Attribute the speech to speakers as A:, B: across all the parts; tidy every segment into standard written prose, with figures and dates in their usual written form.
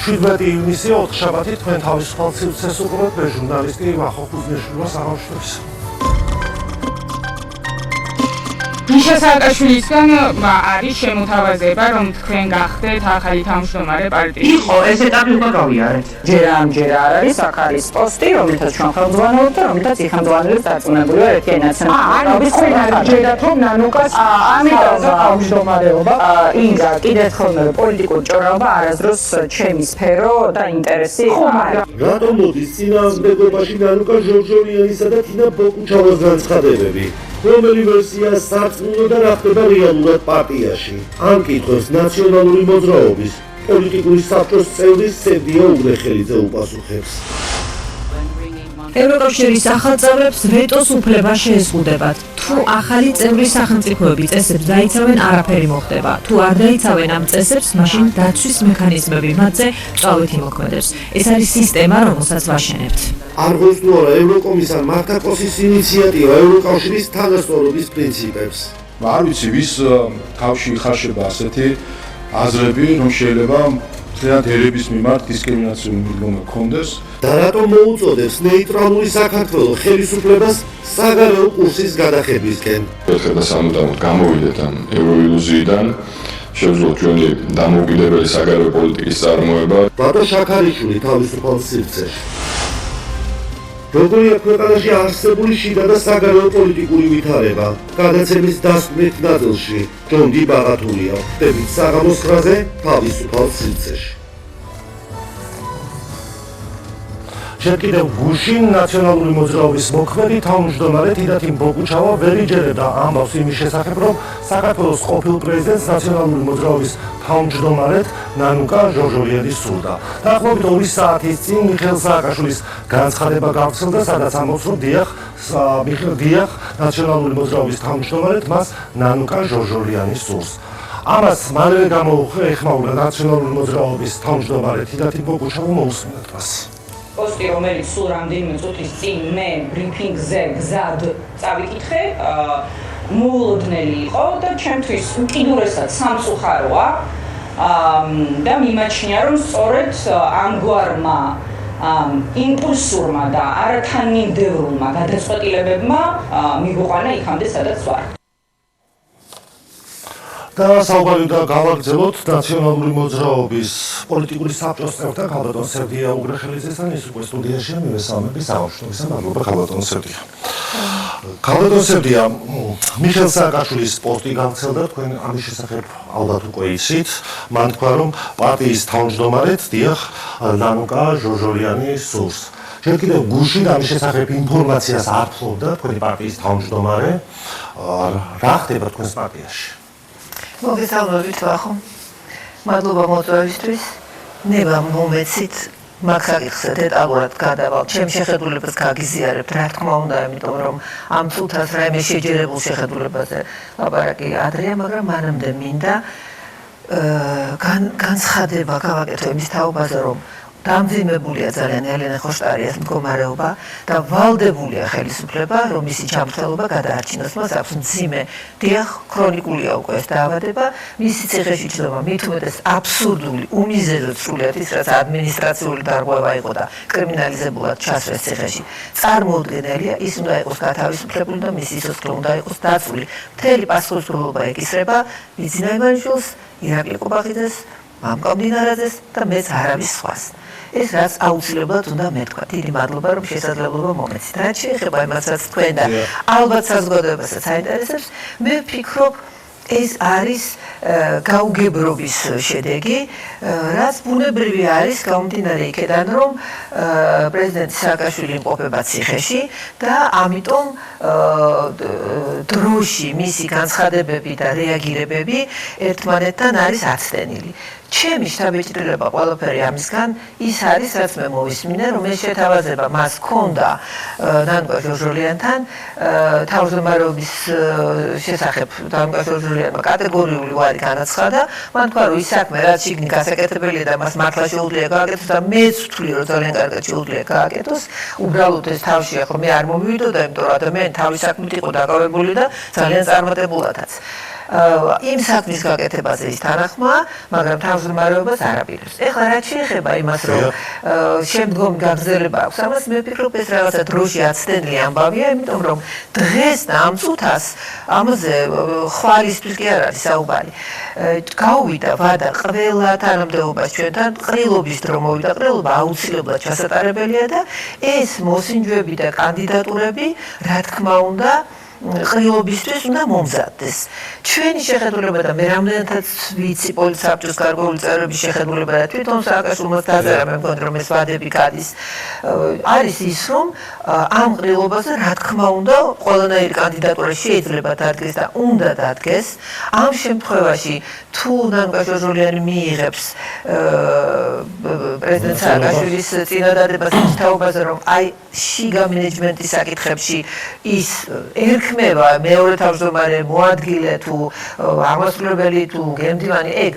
A: 17 ივნისი 4 შაბათი თქვენ თავისუფალ სივრცეს უყურებთ მე ჟურნალისტი ვახო ხუზნეშვილი საღამოშტოს.
B: მიშა სააკაშვილისგან არის შემოთავაზება, რომ თქვენ გახდეთ ახალი თავმჯდომარე პარტიის.
C: იყო ეს ეტაპი უკვე გავიარეთ. ჯერ არ არის ახალი პოსტი, რომელთაც ჩვენ ხელმძღვანელობთ და რომელთაც იხელმძღვანელებს დარწმუნებული ვარ ერთი ნაციონალური
D: ჯერათ რომ ნანუკას ამიტომ თავმჯდომარეობა
C: ინგა კიდევ ხოლმე პოლიტიკურ ჭორაობა არასდროს ჩემი სფერო და ინტერესი არა.
A: რატომ მოდის წინააღმდეგობაში ნანუკა ჟორჟორიანისა და თინა ბოკუჩავას განცხადებები? რომელი ვერსია სარწმუნო და რა ხდება რეალურად პარტიაში? ამ კითხვებს ნაციონალური მოძრაობის პოლიტიკური საბჭოს წევრი სევდია უგრეხელიძე უპასუხებს.
E: ევროკავშირის სახელმწიფოებს ვეტოს უფლება შეეზღუდებათ. თუ ახალი წევრი სახელმწიფოები წესებს დაიცავენ, არაფერი მოხდება. თუ არ დაიცავენ ამ წესებს, მაშინ დაცვის მექანიზმები მათზე მწვავედ იმოქმედებს. ეს არის სისტემა, რომელსაც ვაშენებთ.
A: არ გოს თუ არა ევროკომისარ მართა კოსის ინიციატივა ევროკავშირის თანასწორობის პრინციპებს.
F: არ ვიცი ვის თავში იხარშება ასეთი აზრები, რომ შეიძლება მთლიანად ერების მიმართ დისკრიმინაციული მიდგომა გქონდეს.
A: და რატომ მოუწოდებს ნეიტრალური საქართველო ხელისუფლებას საგარეო კურსის გადახედვისკენ?
G: ერთხელ და სამუდამოდ გამოვიდეთ ამ ევროილუზიიდან, შევძლოთ ჩვენი დამოუკიდებელი საგარეო პოლიტიკის წარმოება.
A: ბატონ შაქარიშვილი თავისუფალ სივრცეში. როგორია ქვეყანაში არსებული შიდა და საგარეო პოლიტიკური ვითარება? გადაცემის დასკვნით ნაწილში ჯონ დი ბაღათურია ხდებით საღამოს 9-ზე თავისუფალ სივრცეში. ჯერ კიდევ გუშინ ნაციონალური მოძრაობის მოქმედი თავმჯდომარე თინათინ ბოკუჩავა ვერ იჯერებდა ამბავს იმის შესახებ, რომ საქართველოს ყოფილ პრეზიდენტს ნაციონალური მოძრაობის თავმჯდომარედ ნანუკა ჟორჟორიანი სურდა. დაახლოებით 2 საათის წინ მიხეილ სააკაშვილის განცხადება გავრცელდა, სადაც ამბობს, რომ დიახ, ნაციონალური მოძრაობის თავმჯდომარედ მას ნანუკა ჟორჟორიანი სურს. ამას მალევე გამოეხმაურა ნაციონალური მოძრაობის თავმჯდომარე თინათინ ბოკუჩავა მოусმინეთ მას.
C: პოსტი, რომელიც სულ რამდენიმე წუთის წინ მე ბრიფინგზე გზად წავიკითხე, მოულოდნელი იყო და ჩემთვის უკიდურესად სამწუხაროა და მიმაჩნია, რომ სწორედ ამგვარმა იმპულსურმა და არათანმიმდევრულმა გადაწყვეტილებებმა მიგვიყვანა იქამდე, სადაც ვარ.
A: და საუბარი და გავაგრძელოთ ნაციონალური მოძრაობის პოლიტიკური საბჭოს წევრთან ქალბატონ სევდია უგრეხელიძესთან ის უკვე სტუდიაში მივესალმები საღამოშტოს მადლობა ქალბატონ სევდია. ქალბატონ სევდია, მიხეილ სააკაშვილის პოსტი გავრცელდა, თქვენ ამის შესახებ ალბათ უკვე იცით. მან თქვა, რომ პარტიის თავმჯდომარედ დიახ ნანუკა ჟორჟორიანი სურს. ჯერ კიდევ გუშინ ამის შესახებ ინფორმაციას არ ფლობდა თქვენი პარტიის თავმჯდომარე. რა ხდება თქვენს პარტიაში?
H: მოგესალმებით ვახო. მადლობა მოწვევისთვის. ნება მომეცით მაგ საკითხზე დეტალურად გადავალ. ჩემ შეხედულებას გაგიზიარებთ, რა თქმა უნდა, იმიტომ რომ ამ წუთას რაიმე შეჯერებულ შეხედულებაზე ლაპარაკი ადრეა, მაგრამ მანამდე მინდა განცხადება გავაკეთო იმის თაობაზე, რომ დამძიმებულია ძალიან ელენე ხოშტარიას მდგომარეობა და ვალდებულია ხელისუფლება, რომ მისი ჩამრთელობა გადაარჩინოს. მას აქვს მძიმე, დიახ, ქრონიკულია უკვე ეს დაავადება, მისი ციხეში ჩნდება მით უმეტეს აბსურდული, უმიზეზოდ სრულიად ის, რაც ადმინისტრაციული დარღვევა იყო და კრიმინალიზებულად ჩასვეს ციხეში. წარმოუდგენელია, ის უნდა იყოს გათავისუფლებული და მისი სიცოცხლე უნდა იყოს დაცული. მთელი პასუხისმგებლობა ეკისრება ბიძინა ივანიშვილს, ირაკლი ყუბახიძეს, მამკა მდინარაძეს და მეც არავის სხვას. ეს რაც აუცილებლად უნდა მეთქვა. დიდი მადლობა, რომ შესაძლებლობა მომეცით. რაც შეეხება იმას, რაც თქვენ და ალბათ საზოგადოებასაც აინტერესებს, მე ვფიქრობ, ეს არის გაუგებრობის შედეგი, რაც ბუნებრივი არის გამომდინარე იქედან, რომ პრეზიდენტი სააკაშვილი იმყოფება ციხეში და ამიტომ დროში მისი განცხადებები და რეაგირებები ერთმანეთთან არის აცდენილი. ჩემი შთაბეჭდილება ყველაფერი ამისგან ის არის, რაც მე მოვისმინე, რომ ეს შეთავაზება მას ჰქონდა ნანუკა ჟორჟორიანთან თავმჯდომარეობის შესახებ ნანუკა ჟორჟორიანმა კატეგორიული ვარი განაცხადა. მან თქვა, რომ ის საქმე, რაც შიგნით გასაკეთებელია და მას მართლა შეუძლია გააკეთოს და მეც ვთვლი, რომ ძალიან კარგად შეუძლია გააკეთოს. უბრალოდ ეს თავშია, რომ მე არ მომივიდოდა, იმიტომ რომ ადამიანი თავის საქმით იყო დაკავებული და ძალიან წარმატებულადაც. იმ საქმის გაკეთებაზე ის თანახმაა, მაგრამ თავმჯდომარეობას არ აპირებს. ეხლა რაც შეეხება იმას, რომ შემდგომ გაგრძელება აქვს, ამას მე ვფიქრობ, ეს რაღაცა დროში აცდენილი ამბავია, იმიტომ რომ დღეს და ამ წუთას ამაზე ხვალისთვის კი არ არის საუბარი. გაუვიდა ვადა ყველა თანამდებობას ჩვენთან, ყრილობის დრო მოვიდა, ყრილობა აუცილებლად ჩასატარებელია და ეს მოსინჯვები და კანდიდატურები, რა თქმა უნდა, ყრილობისთვის უნდა მომზადდეს. ჩვენი შეხედულება და მე რამდენადაც ვიცი პოლიცსაბჭოს გარკვეული წევრების შეხედულება და თვითონ სააკაშვილმა დაწერა, მე მგონი რომ ეს ვადები გადის, არის ის რომ ამ ყრილობაზე რა თქმა უნდა ყველანაირი კანდიდატურა შეიძლება დადგეს და უნდა დადგეს. ამ შემთხვევაში თუ ნანუკა ჟორჟოლიანი მიიღებს პრეზიდენტ სააკაშვილის წინადადებას ის თაობაზე, რომ აი შიგა მენეჯმენტის საკითხებში ის ერქმევა მეორე თავმჯდომარე მოადგილე თუ აღმასრულებელი თუ გემდივანი, ეგ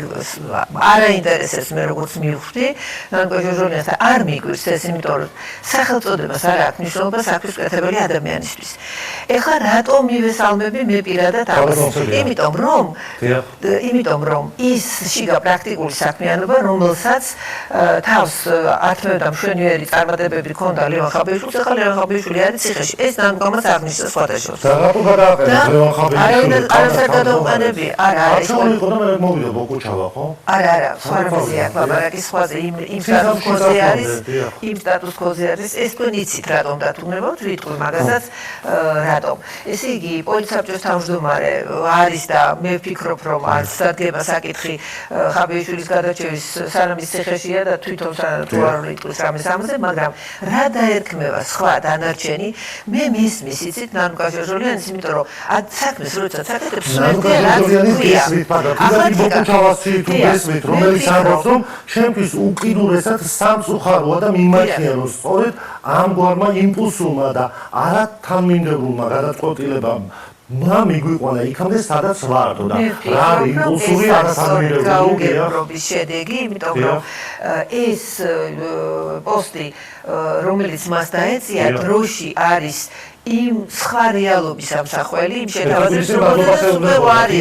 H: არ აინტერესებს მე როგორც მივხვდი, ნანუკა ჟორჟოლიანს და არ მიგვირს ეს, იმიტომ რომ სახელწოდებას არ აქვს მნიშვნელობა საქმის კეთებელი ადამიანისთვის. ეხლა რატომ მივესალმები მე პირადად ამას? იმიტომ რომ ის შიგა პრაქტიკული საქმიანობა, რომელსაც თავს ართმევდა მშვენიერი წარმატებები ჰქონდა ლევან ხაბეიშვილს, ეხლა ლევან ხაბეიშვილი არის ციხეში. ეს ნანუკამაც აღნიშნეს სხვადასხვა.
A: და რატო გადააყენეს ლევან ხაბეიშვილს?
H: არასარ გადაუყენები, არა,
A: არჩეული იყო და მე მოვიდა ბოკუჩავა, ხო?
H: არა, სხვა რამეზე აქვს, ლაპარაკი სხვაზე, იმ სტატუს კოზე არის, იმ სტატუს კოზე არის, ეს თქვენ იცით რატომ დათუნებოთ, ვიტყვი მაგასაც რატომ. ესე იგი, პოლიცსაბჭოს თავმჯდომარე არის და მე ვფიქრობ, რომ არ სადგება საკითხი ხაბეიშვილის გადარჩევის სანამ ის ციხეშია და თვითონ თუ არ იტყვის რამეს ამაზე, მაგრამ რა დაერქმევა სხვა დანარჩენი, მე მისმის იცით ნანუკა ჟორჟოლიანის, იმიტომ რომ საქმეს როდესაც აკეთებს,
A: ნანუკა ჟორჟოლიანის გესმით, მაგრამ პირადი ბოკუჩავასი თუ გესმით, რომელიც ამბობს, რომ ჩემთვის უკიდურესად სამწუხაროა და მიმაჩნია, რომ სწორედ ამგვარმა იმპულსურმა და არა თანმიმდევრულმა გადაწყვეტილებამ მიგვიყვანა იქამდე, სადაც ვარდო და რა არის იმპულსური
H: არათანმიმდევრული შედეგი, იმიტომ რომ ეს პოსტი, რომელიც მას დაეწია, დროში არის იმ სხვა რეალობის ამსახველი, იმ შეთავაზების რომელზეც უკვე ვარი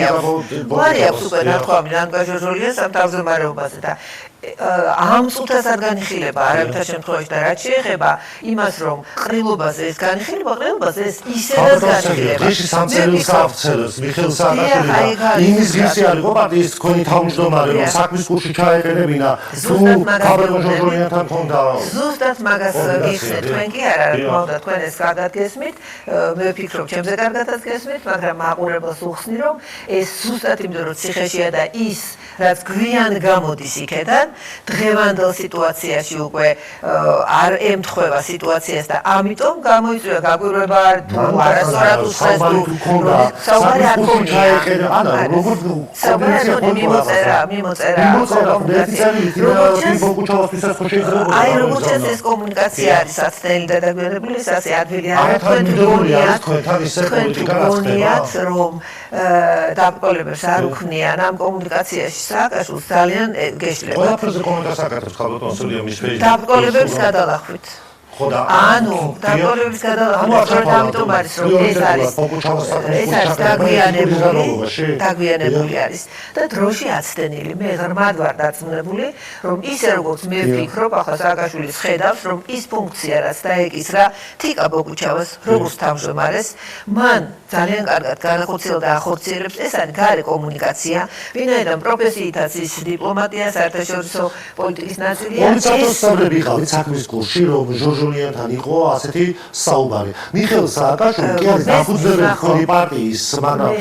H: აქვს უკვე ნათქვამი ნანუკა ჟორჟოლიას ამ თავმჯდომარეობაზე და ამ წუთას არ განიხილება არავითარ შემთხვევაში და რაც შეეხება იმას, რომ ყრილობაზე ეს განიხილება, ყრილობაზე ეს ისედაც განიხილება.
A: დღეში სამწერილ სააფცელებს მიხეილ სააკაშვილი იმის გისი არ იყო პარტიის თქვენი თავმჯდომარე, რომ საქმის კურსში ჩაეყენებინა თუ ხაბეიშვილ ჟორჟოლიანთან ქონდა.
H: ზუსტად მაგას გიხსნით თქვენ კი არა, რა თქმა უნდა, თქვენ ეს კარგად გესმით, მე ვფიქრობ, ჩემზე კარგადაც გესმით, მაგრამ მაყურებელს უხსნი, რომ ეს ზუსტად იმიტომ რომ ციხეშია და ის რაც გვიან გამოდის იქედან, დღევანდელ სიტუაციაში უკვე არ ემთხვევა სიტუაციას და ამიტომ გამოიწვია გაგვირვება თუ არასწორად უსხეს თუ საუბარი არ ქონია. აი როგორც ეს კომუნიკაცია არის საცდელი და დაგვირებული, ასე ადვილი არა, თქვენ გონიათ, რომ დაბრკოლებებს არ უქმნიან ამ კომუნიკაციაში სააკაშვილს ძალიან გეშლება.
A: ყველაფერზე კომენტარს აკეთებს ხალხო სულია მის ფეისბუქში.
H: დაბრკოლებებს გადალახვით. ანუ დაბრკოლებების გადალახვით, ამიტომ არის რომ ეს არის დაგვიანებული არის და დროში აცდენილი. მე ღრმად ვარ დაწუნებული, რომ ისე როგორც მე ვფიქრობ, ახლა სააკაშვილის ხედავს, რომ ის ფუნქცია, რაც დაეკისრა თიკა ბოკუჩავას როგორც თავმჯდომარეს, მან ძალიან კარგად განახორციელა და ახორციელებს. ეს არის გარე კომუნიკაცია, ვინაიდან პროფესიითაც ის დიპლომატია, საერთაშორისო პოლიტიკის ნაწილია.
A: პოლიციის სწავლები იყავით საქმის კურსში, რომ ჟორჟოლიანთან იყო ასეთი საუბარი. მიხეილ სააკაშვილი კი არის დამფუძნებელი ხორი პარტიის, მაგრამ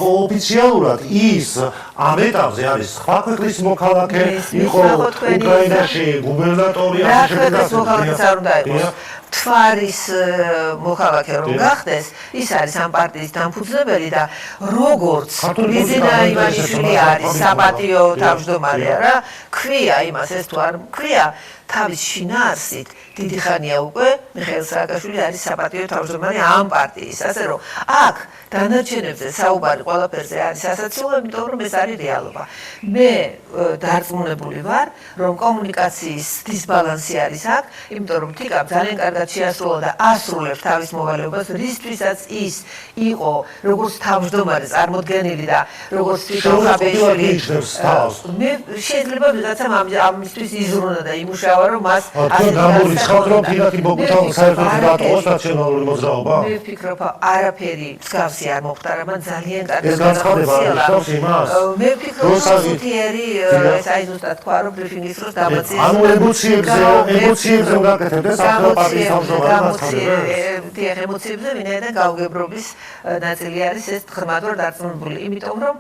A: ოფიციალურად ის ამ ეტაპზე არის სხვა ქვეყნის მოქალაქე, იყო უკრაინაში გუბერნატორი, ასე
H: შემდეგ. თვარის მოქალაქე რომ გახდეს, ის არის ამ პარტიის დამფუძნებელი და როგორც ბიზინა ივანიშვილი არის საპატიო თავმჯდომარე რა, ქვია იმას ეს თუ არ ქვია, თავის შინაარსით დიდი ხანია უკვე მიხეილ სააკაშვილი არის საპატიო თავმჯდომარე ამ პარტიის, ასე რომ აქ დანარჩენებზე საუბარი ყველაფერზე არის სასაცილო, იმიტომ რომ ეს არის რეალობა. მე დარწმუნებული ვარ, რომ კომუნიკაციის დისბალანსი არის აქ, იმიტომ რომ თიკამ ძალიან კარგად შეასრულა და ასრულებს თავის მოვალეობას, რისთვისაც ის იყო როგორც თავმჯდომარე წარმოდგენილი და როგორც თვითონ ხაბეიშვილი. მე შეიძლება ვიღაცამ ამისთვის იზრუნა და იმუშავა, რომ მას
A: გამორიცხავთ, რომ თინათინ ბოგუჩავა საერთოდ დატოვოს ნაციონალური მოძრაობა?
H: მე ვფიქრობ, არაფერი მსგავსი არ მოხდა, მაგრამ ძალიან კარგი
A: ეს განცხადება ნიშნავს იმას,
H: მე ვფიქრობ, რომ სუთიერი ეს აი ზუსტად თქვა, რომ ბრიფინგის დროს დამოწიეს.
A: ანუ ემოციებზე გაკეთებდა საქართველოს პარტიის თავმჯდომარე განცხადება.
H: ემოციებზე ვინაიდან გაუგებრობის ნაწილი არის ეს ხმადვარ დარწმუნებული, იმიტომ რომ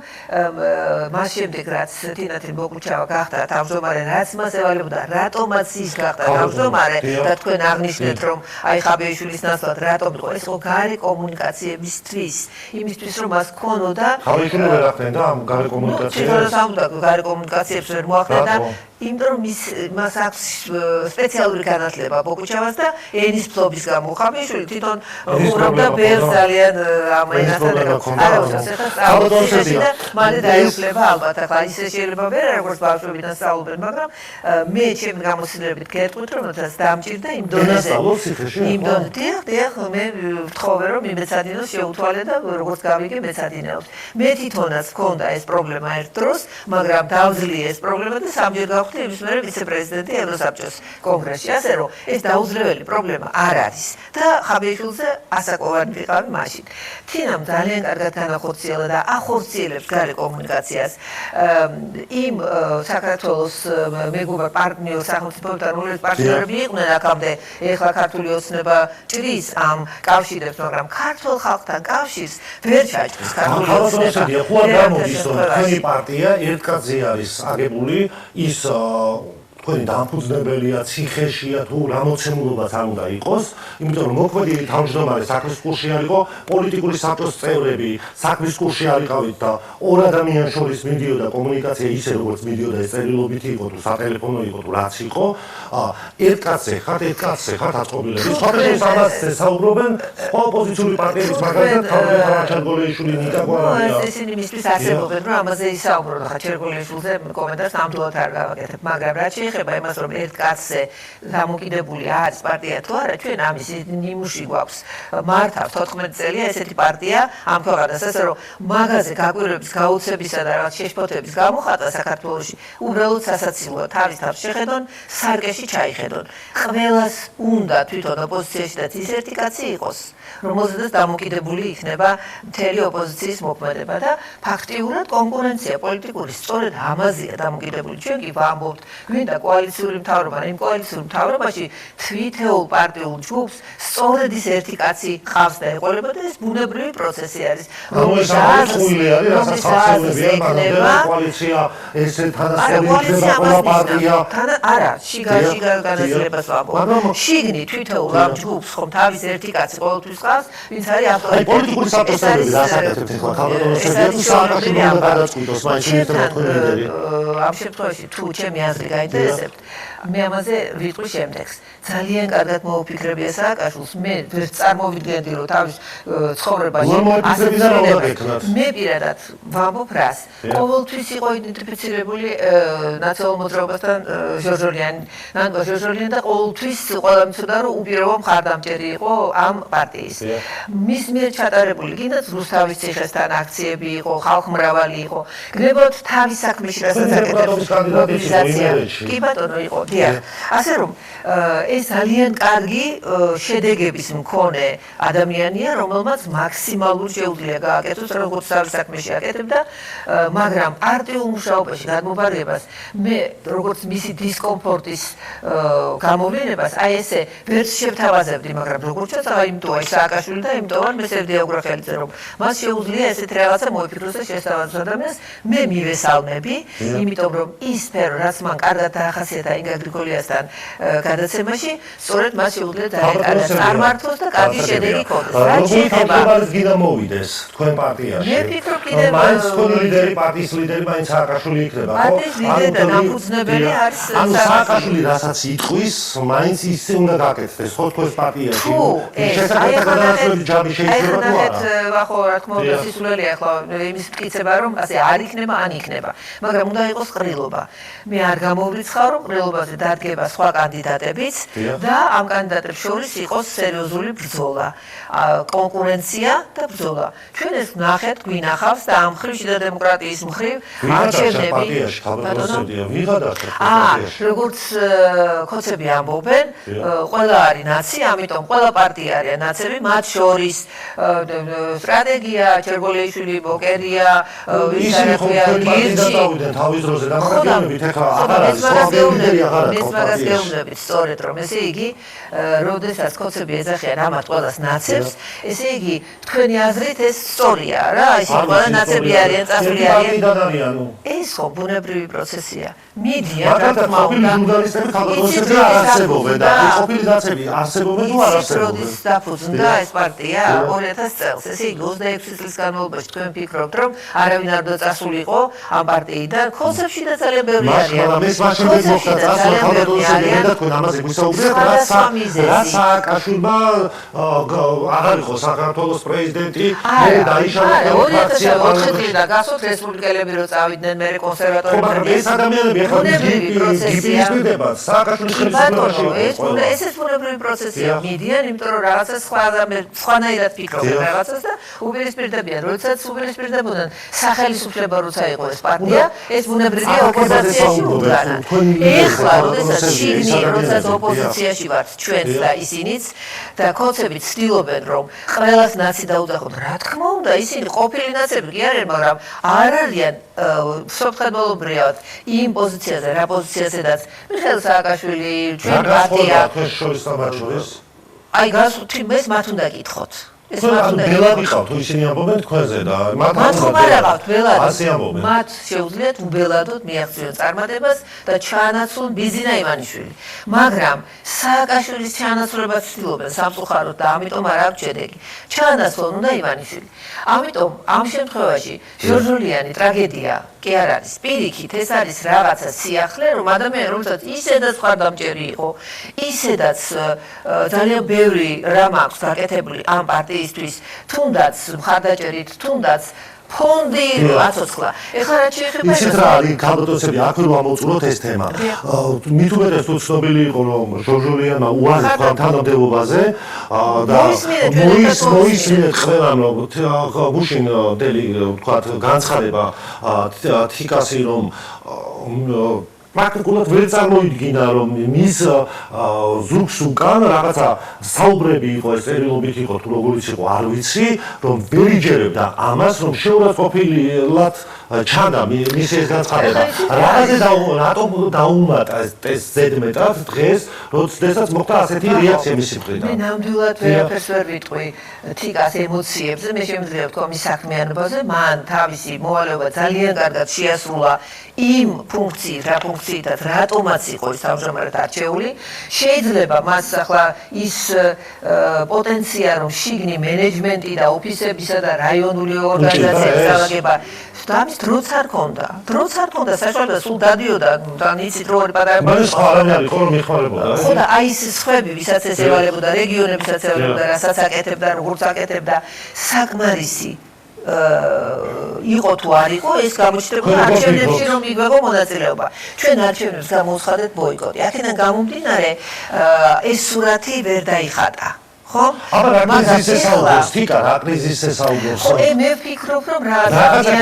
H: მას შემდეგ რაც თინათინ ბოგუჩავა გახდა თავმჯდომარე, რაც მას ევალებოდა, რატომაც ის გახდა თავმჯდომარე და თქვენ აღნიშნეთ, რომ აი ხაბეიშვილის ნაცვლად რატომ იყო ეს ხო გარე კომუნიკაციებისთვის, იმისთვის რომ მას ქონოდა
A: ხაბეიშვილი ვერ ახდენდა ამ გარე კომუნიკაციებს?
H: თვითონ სამუდამო გარე კომუნიკაციებს ვერ მოახდენდა, იმიტომ რომ მას აქვს სპეციალური განათლება ბოგუჩავას და ენის ფლობის გამო ხაბეიშვილი თვითონ უყურებდა ბევრ ძალიან ამ ენასთან და მალე დაეუფლება ალბათ ახლა ისე შეიძლება ვერ როგორც ბავშვებიდან სწავლობენ, მაგრამ მე ჩემი გამოცდილებით გეტყვით რომ თას დამჭირდა იმ დონეზე იმ დონეზე დიახ მე ვთხოვე რომ იმეცადინოს შეუთვალე და როგორც გავიგე მეცადინეობს. მე თვითონაც მქონდა ეს პრობლემა ერთ დროს, მაგრამ დავძლიე ეს პრობლემა და სამჯერ გავხდი იმის მერე ვიცე-პრეზიდენტი ევროსაბჭოს კონგრესში, ასე რომ ეს დაუძლეველი პრობლემა არ არის და ხაბეიშვილზე ასაკოვანი ვიყავი მაშინ. თინამ ძალიან კარგად განახორციელა და ახორციელებს გარე კომუნიკაციას იმ საქართველოს მეგობარ პარტნიორ სახელმწიფოებთან, რომლებიც პარტნიორები იყვნენ აქამდე, ეხლა ქართული ოცნება ჭრის ამ კავშირებს, მაგრამ ქართულ ხალხთან კავშირს ვერ ჩაჭრის ქართული ოცნება.
A: ხო არ გამოდის რომ თქვენი პარტია ერთკაცზე არის აგებული ის თქვენი დამფუძნებელია, ციხეშია თუ რამოცემულობაც არ უნდა იყოს, იმიტომ რომ მოქმედი თავმჯდომარე საქმის კურსში არ იყო, პოლიტიკური საბჭოს წევრები საქმის კურსში არ იყავით და ორ ადამიანს შორის მიდიოდა კომუნიკაცია ისე როგორც მიდიოდა ეს წერილობით იყო თუ სატელეფონო იყო თუ რაც იყო, ერთკაცზე ხართ აწყობილები. სხვადასხვა სამასზე საუბრობენ სხვა ოპოზიციური პარტიების მაგალითად თავმჯდომარე ჩერგოლეიშვილი, ნიკა კვარაია.
H: ისინი მისთვის არსებობენ, რომ ამაზე ისაუბრონ, ხა ჩერგოლეიშვილზე კომენტარს ნამდვილად არ გავაკეთებ, მაგრამ რაც ეხება იმას, რომ ერთ კაცზე დამოკიდებული არის პარტია თუ არა, ჩვენ ამის ნიმუში გვაქვს. მართავს 14 წელია ესეთი პარტია ამ ქვეყანას, ასე რომ მაგაზე გაკვირვების, გაუცებისა და რაღაც შეშფოთების გამოხატვა საქართველოში უბრალოდ სასაცილოა. თავის თავს შეხედონ, სარკეში ჩაიხედონ. ყველას უნდა თვითონ ოპოზიციაშიც ის ერთი კაცი იყოს, რომელზედაც დამოკიდებული იქნება მთელი ოპოზიციის მოქმედება და ფაქტიურად კონკურენცია პოლიტიკური სწორედ ამაზეა დამოკიდებული. ჩვენ კი ვამბობთ, გვინდა კოალიციური მთავრობა, იმ კოალიციური მთავრობაში თვითეულ პარტიულ ჯგუფს სწორედ ის ერთი კაცი ყავს და ეყოლება და ეს ბუნებრივი პროცესი არის.
A: რომელიც აღწყვილი არის, რასაც ხალხეულებია, მაგრამ კოალიცია ესე თანასწორი იქნება ყველა პარტია.
H: არა, შიგან განაზრებას ვამბობ. შიგნით თვითეულ ამ ჯგუფს ხომ თავის ერთი კაცი ყოველთვის ყავს, ვინც არის ავტორიტეტი.
A: პოლიტიკური საბჭოები დასაკეთებთ ახლა ქალბატონოსებია თუ სააკაშვილი უნდა გადაწყვიტოს, მაინც შეიძლება თქვენ ლიდერი.
H: ამ შემთხვევაში თუ ჩემი აზრი გაინტერესებთ, მე ამაზე ვიტყვი შემდეგს. ძალიან კარგად მოვიფიქრებია სააკაშვილს, მე ვერ წარმოვიდგენდი რომ თავის ცხოვრებაში მე პირადად ვამბობ რას. ყოველთვის იყო იდენტიფიცირებული ნაციონალურ მოძრაობასთან ჟორჟოლიანი, ნანკო ჟორჟოლიანი და ყოველთვის ყველა მიცოდა რომ უპირობო მხარდამჭერი იყო ამ პარტიის. მის მიერ ჩატარებული კიდეც რუსთავის ციხესთან აქციები იყო, ხალხმრავალი იყო. გნებოთ თავის საქმეში რასაც აკეთებს მობილიზაცია. კი ბატონო იყო, დიახ. ასე რომ ეს ძალიან კარგი შედეგების მქონე ადამიანია, რომელმაც მაქსიმალურ შეუძლია გააკეთოს როგორც თავის საქმეში აკეთებდა, მაგრამ პარტიულ მუშაობაში გადმობარებას მე როგორც მისი დისკომფორტის გამოვლენებას აი ესე ვერ შევთავაზებდი, მაგრამ როგორც ჩაცა იმტოა სააკაშვილი და იმტოა მესერდია უგრახელიძე, რომ მას შეუძლია ესეთ რაღაცა მოიფიქროს და შესთავაზოს ადამიანს, მე მივესალმები, იმიტომ რომ ის სფერო რაც მან კარგად დაახასიათა ინგა გრიგოლიასთან გადაცემაში, სწორედ მას შეუძლია დაეტანა წარმართოს და კარგი შედეგი ჰქონდეს. რა შეიძლება
A: გინდა მოვიდეს თქვენ პარტიაში.
H: მე ვფიქრობ კიდევ
A: მაინც თქვენი ლიდერი, პარტიის ლიდერი მაინც სააკაშვილი იქნება, ხო?
H: პარტიის ლიდერი და დამფუძნებელი არის
A: ანუ სააკაშვილი რასაც იტყვის, მაინც ისე უნდა გაკეთდეს, ხო თქვენს პარტიაში. შესაძლებელი ჯამი შეიძლება თუ არა.
H: ხო, რა თქმა უნდა, სისულელია ახლა იმის მტკიცება, რომ ასე არ იქნება, ან იქნება. მაგრამ უნდა იყოს ყრილობა. მე არ გამოვრიცხავ, რომ ყრილობაზე დადგება სხვა კანდიდატებიც და ამ კანდიდატებს შორის იყოს სერიოზული ბრძოლა, კონკურენცია და ბრძოლა. ჩვენ ეს ვნახეთ, გვინახავს და ამ მხრივ შიდა დემოკრატიის მხრივ არჩევნები. როგორც ქოცები ამბობენ, ყველა არის ნაცი, ამიტომ ყველა პარტია არის ნაცები, მათ შორის სტრატეგია, ჩერგოლიაშვილი, ბოკერია,
A: ისინი კანდიდატავდნენ თავის დროზე დამოკიდებულებით, ეხლა აღარ არის სხვა ლიდერი აღარ აქვს.
H: ეს მაგას გეუბნებით სწორედ, რომ ესე იგი, როდესაც ქოცები ეძახიან ამათ ყველას ნაცებს, ესე იგი, თქვენი აზრით ეს სწორია რა, ისინი ყველა ნაცები არიან, წასული არიან. ეს ხო ბუნებრივი პროცესია. მიდიან რა თქმა უნდა.
A: ჟურნალისტები ხალხოსები არ არსებობენ და ყოფილი ნაცები არსებობენ თუ არ არსებობენ.
H: როდის დაფუძნდა ეს პარტია 2000 წელს. ესე იგი 26 წლის განმავლობაში თქვენ ფიქრობთ, რომ არავინ არ დაწასულიყო ამ პარტიიდან, ქოცებში და ძალიან ბევრი არიან.
A: მაგრამ ეს მაშინ ვერ მოხდა წასვლა ხალხოსები და თქვენ ამაზე გვისაუბრეთ, რა სააკაშვილმა აღარ იყო საქართველოს პრეზიდენტი, მე დაიშალა დემოკრატია
H: 2004 წლიდან გასვოთ რესპუბლიკელები რო წავიდნენ, მე კონსერვატორები.
A: ეს ადამიანები ახლა გიპირისპირდება სააკაშვილის ხელისუფლებაში.
H: ეს ბუნებრივი პროცესია. მიდიან, იმიტომ რომ რაღაცა სხვანაირად ფიქრობენ რაღაცას და უპირისპირდებიან. როდესაც უპირისპირდებოდნენ სახელისუფლება როცა იყო ეს პარტია, ეს ბუნებრივია ოპოზიციაში უდგანა. ეხლა როდესაც შიგნით, როდესაც ოპოზიციაში ვართ ჩვენც და ისინიც და ქოცები ცდილობენ რომ ყველას ნაცი დაუძახოთ. რა თქმა უნდა, ისინი ყოფილი ნაცები კი არიან, მაგრამ არ არიან სოფხედმობრიად იმ პოზიციაზე, რა პოზიციაზედაც მიხეილ სააკაშვილი, ჩვენ პარტია. აი გასუთი მეს მათ უნდა გითხოთ. ეს მათ უნდა
A: ბელად იყავთ თუ ისინი ამბობენ თქვენზე და
H: მათ ხომ არ აყავთ ბელად. მათ შეუძლიათ უბელადოთ მიაღწიონ წარმატებას და ჩაანაცვლონ ბიზინა ივანიშვილი. მაგრამ სააკაშვილის ჩაანაცვლებას ცდილობენ სამწუხაროდ და ამიტომ არ აქვს შედეგი. ჩაანაცვლონ უნდა ივანიშვილი. ამიტომ ამ შემთხვევაში ჟორჟოლიანი ტრაგედია კი არ არის. პირიქით ეს არის რაღაცა სიახლე, რომ ადამიანი რომელსაც ისედაც ხარდამჭერი იყო, ისედაც ძალიან ბევრი რამ აქვს გაკეთებული ამ პარტიისთვის, თუნდაც მხარდაჭერით, თუნდაც ფონდი აცოცხლა. ეხლა რა შეიძლება
A: ისეთ რა არის ქალბატონები აქ რომ ამოწუროთ ეს თემა. მით უმეტეს თუ ცნობილი იყო რომ ჟორჟოლიანმა უარი თქვა თანამდებობაზე და მოისმინეთ ყველამ რომ გუშინ დელი თქვა განცხადება თიკასი რომ პრაქტიკულად ვერ წარმოიდგინა რომ მის ზურგს უკან რაღაცა საუბრები იყო ეს წერილობით იყო თუ როგორიც იყო არ ვიცი რომ ვერ იჯერებდა ამას რომ შეურაცხყოფილად ჩანდა მის ეს განცხადება რაღაცე რატომ დაუმატა ეს ზედმეტად დღეს როდესაც მოხდა ასეთი რეაქცია მისი მხრიდან
H: მე ნამდვილად ვერაფერს ვერ ვიტყვი თიკას ემოციებზე მე შემიძლია ვთქვა მის საქმიანობაზე მან თავისი მოვალეობა ძალიან კარგად შეასრულა იმ ფუნქციით რა ფუნქციითაც რატომაც იყო ის ამჟამად არჩეული შეიძლება მას ახლა ის პოტენცია რომ შიგნი მენეჯმენტი და ოფისებისა და რაიონული ორგანიზაციების დაალაგება დამის დროც არ ქონდა საშუალება სულ დადიოდა თან იცით რო პატარა
A: მაგრამ სხვა არავინ არ იყო რომ ეხმარებოდა
H: ხო და აი ეს სხვები ვისაც ეს ევალებოდა რეგიონებისაც ევალებოდა რასაც აკეთებდა როგორც აკეთებდა საკმარისი იყო თუ არ იყო ეს გამოჩნდება არჩევნებში რომ იგეგმო მონაწილეობა ჩვენ არჩევნებს გამოუცხადეთ ბოიკოტი აქედან გამომდინარე ეს სურათი ვერ დაიხატა ხო?
A: მაგრამ ის ესაუბროს, თიკა რა კრიზისს ესაუბროს.
H: მე ვფიქრობ რომ რაღაცა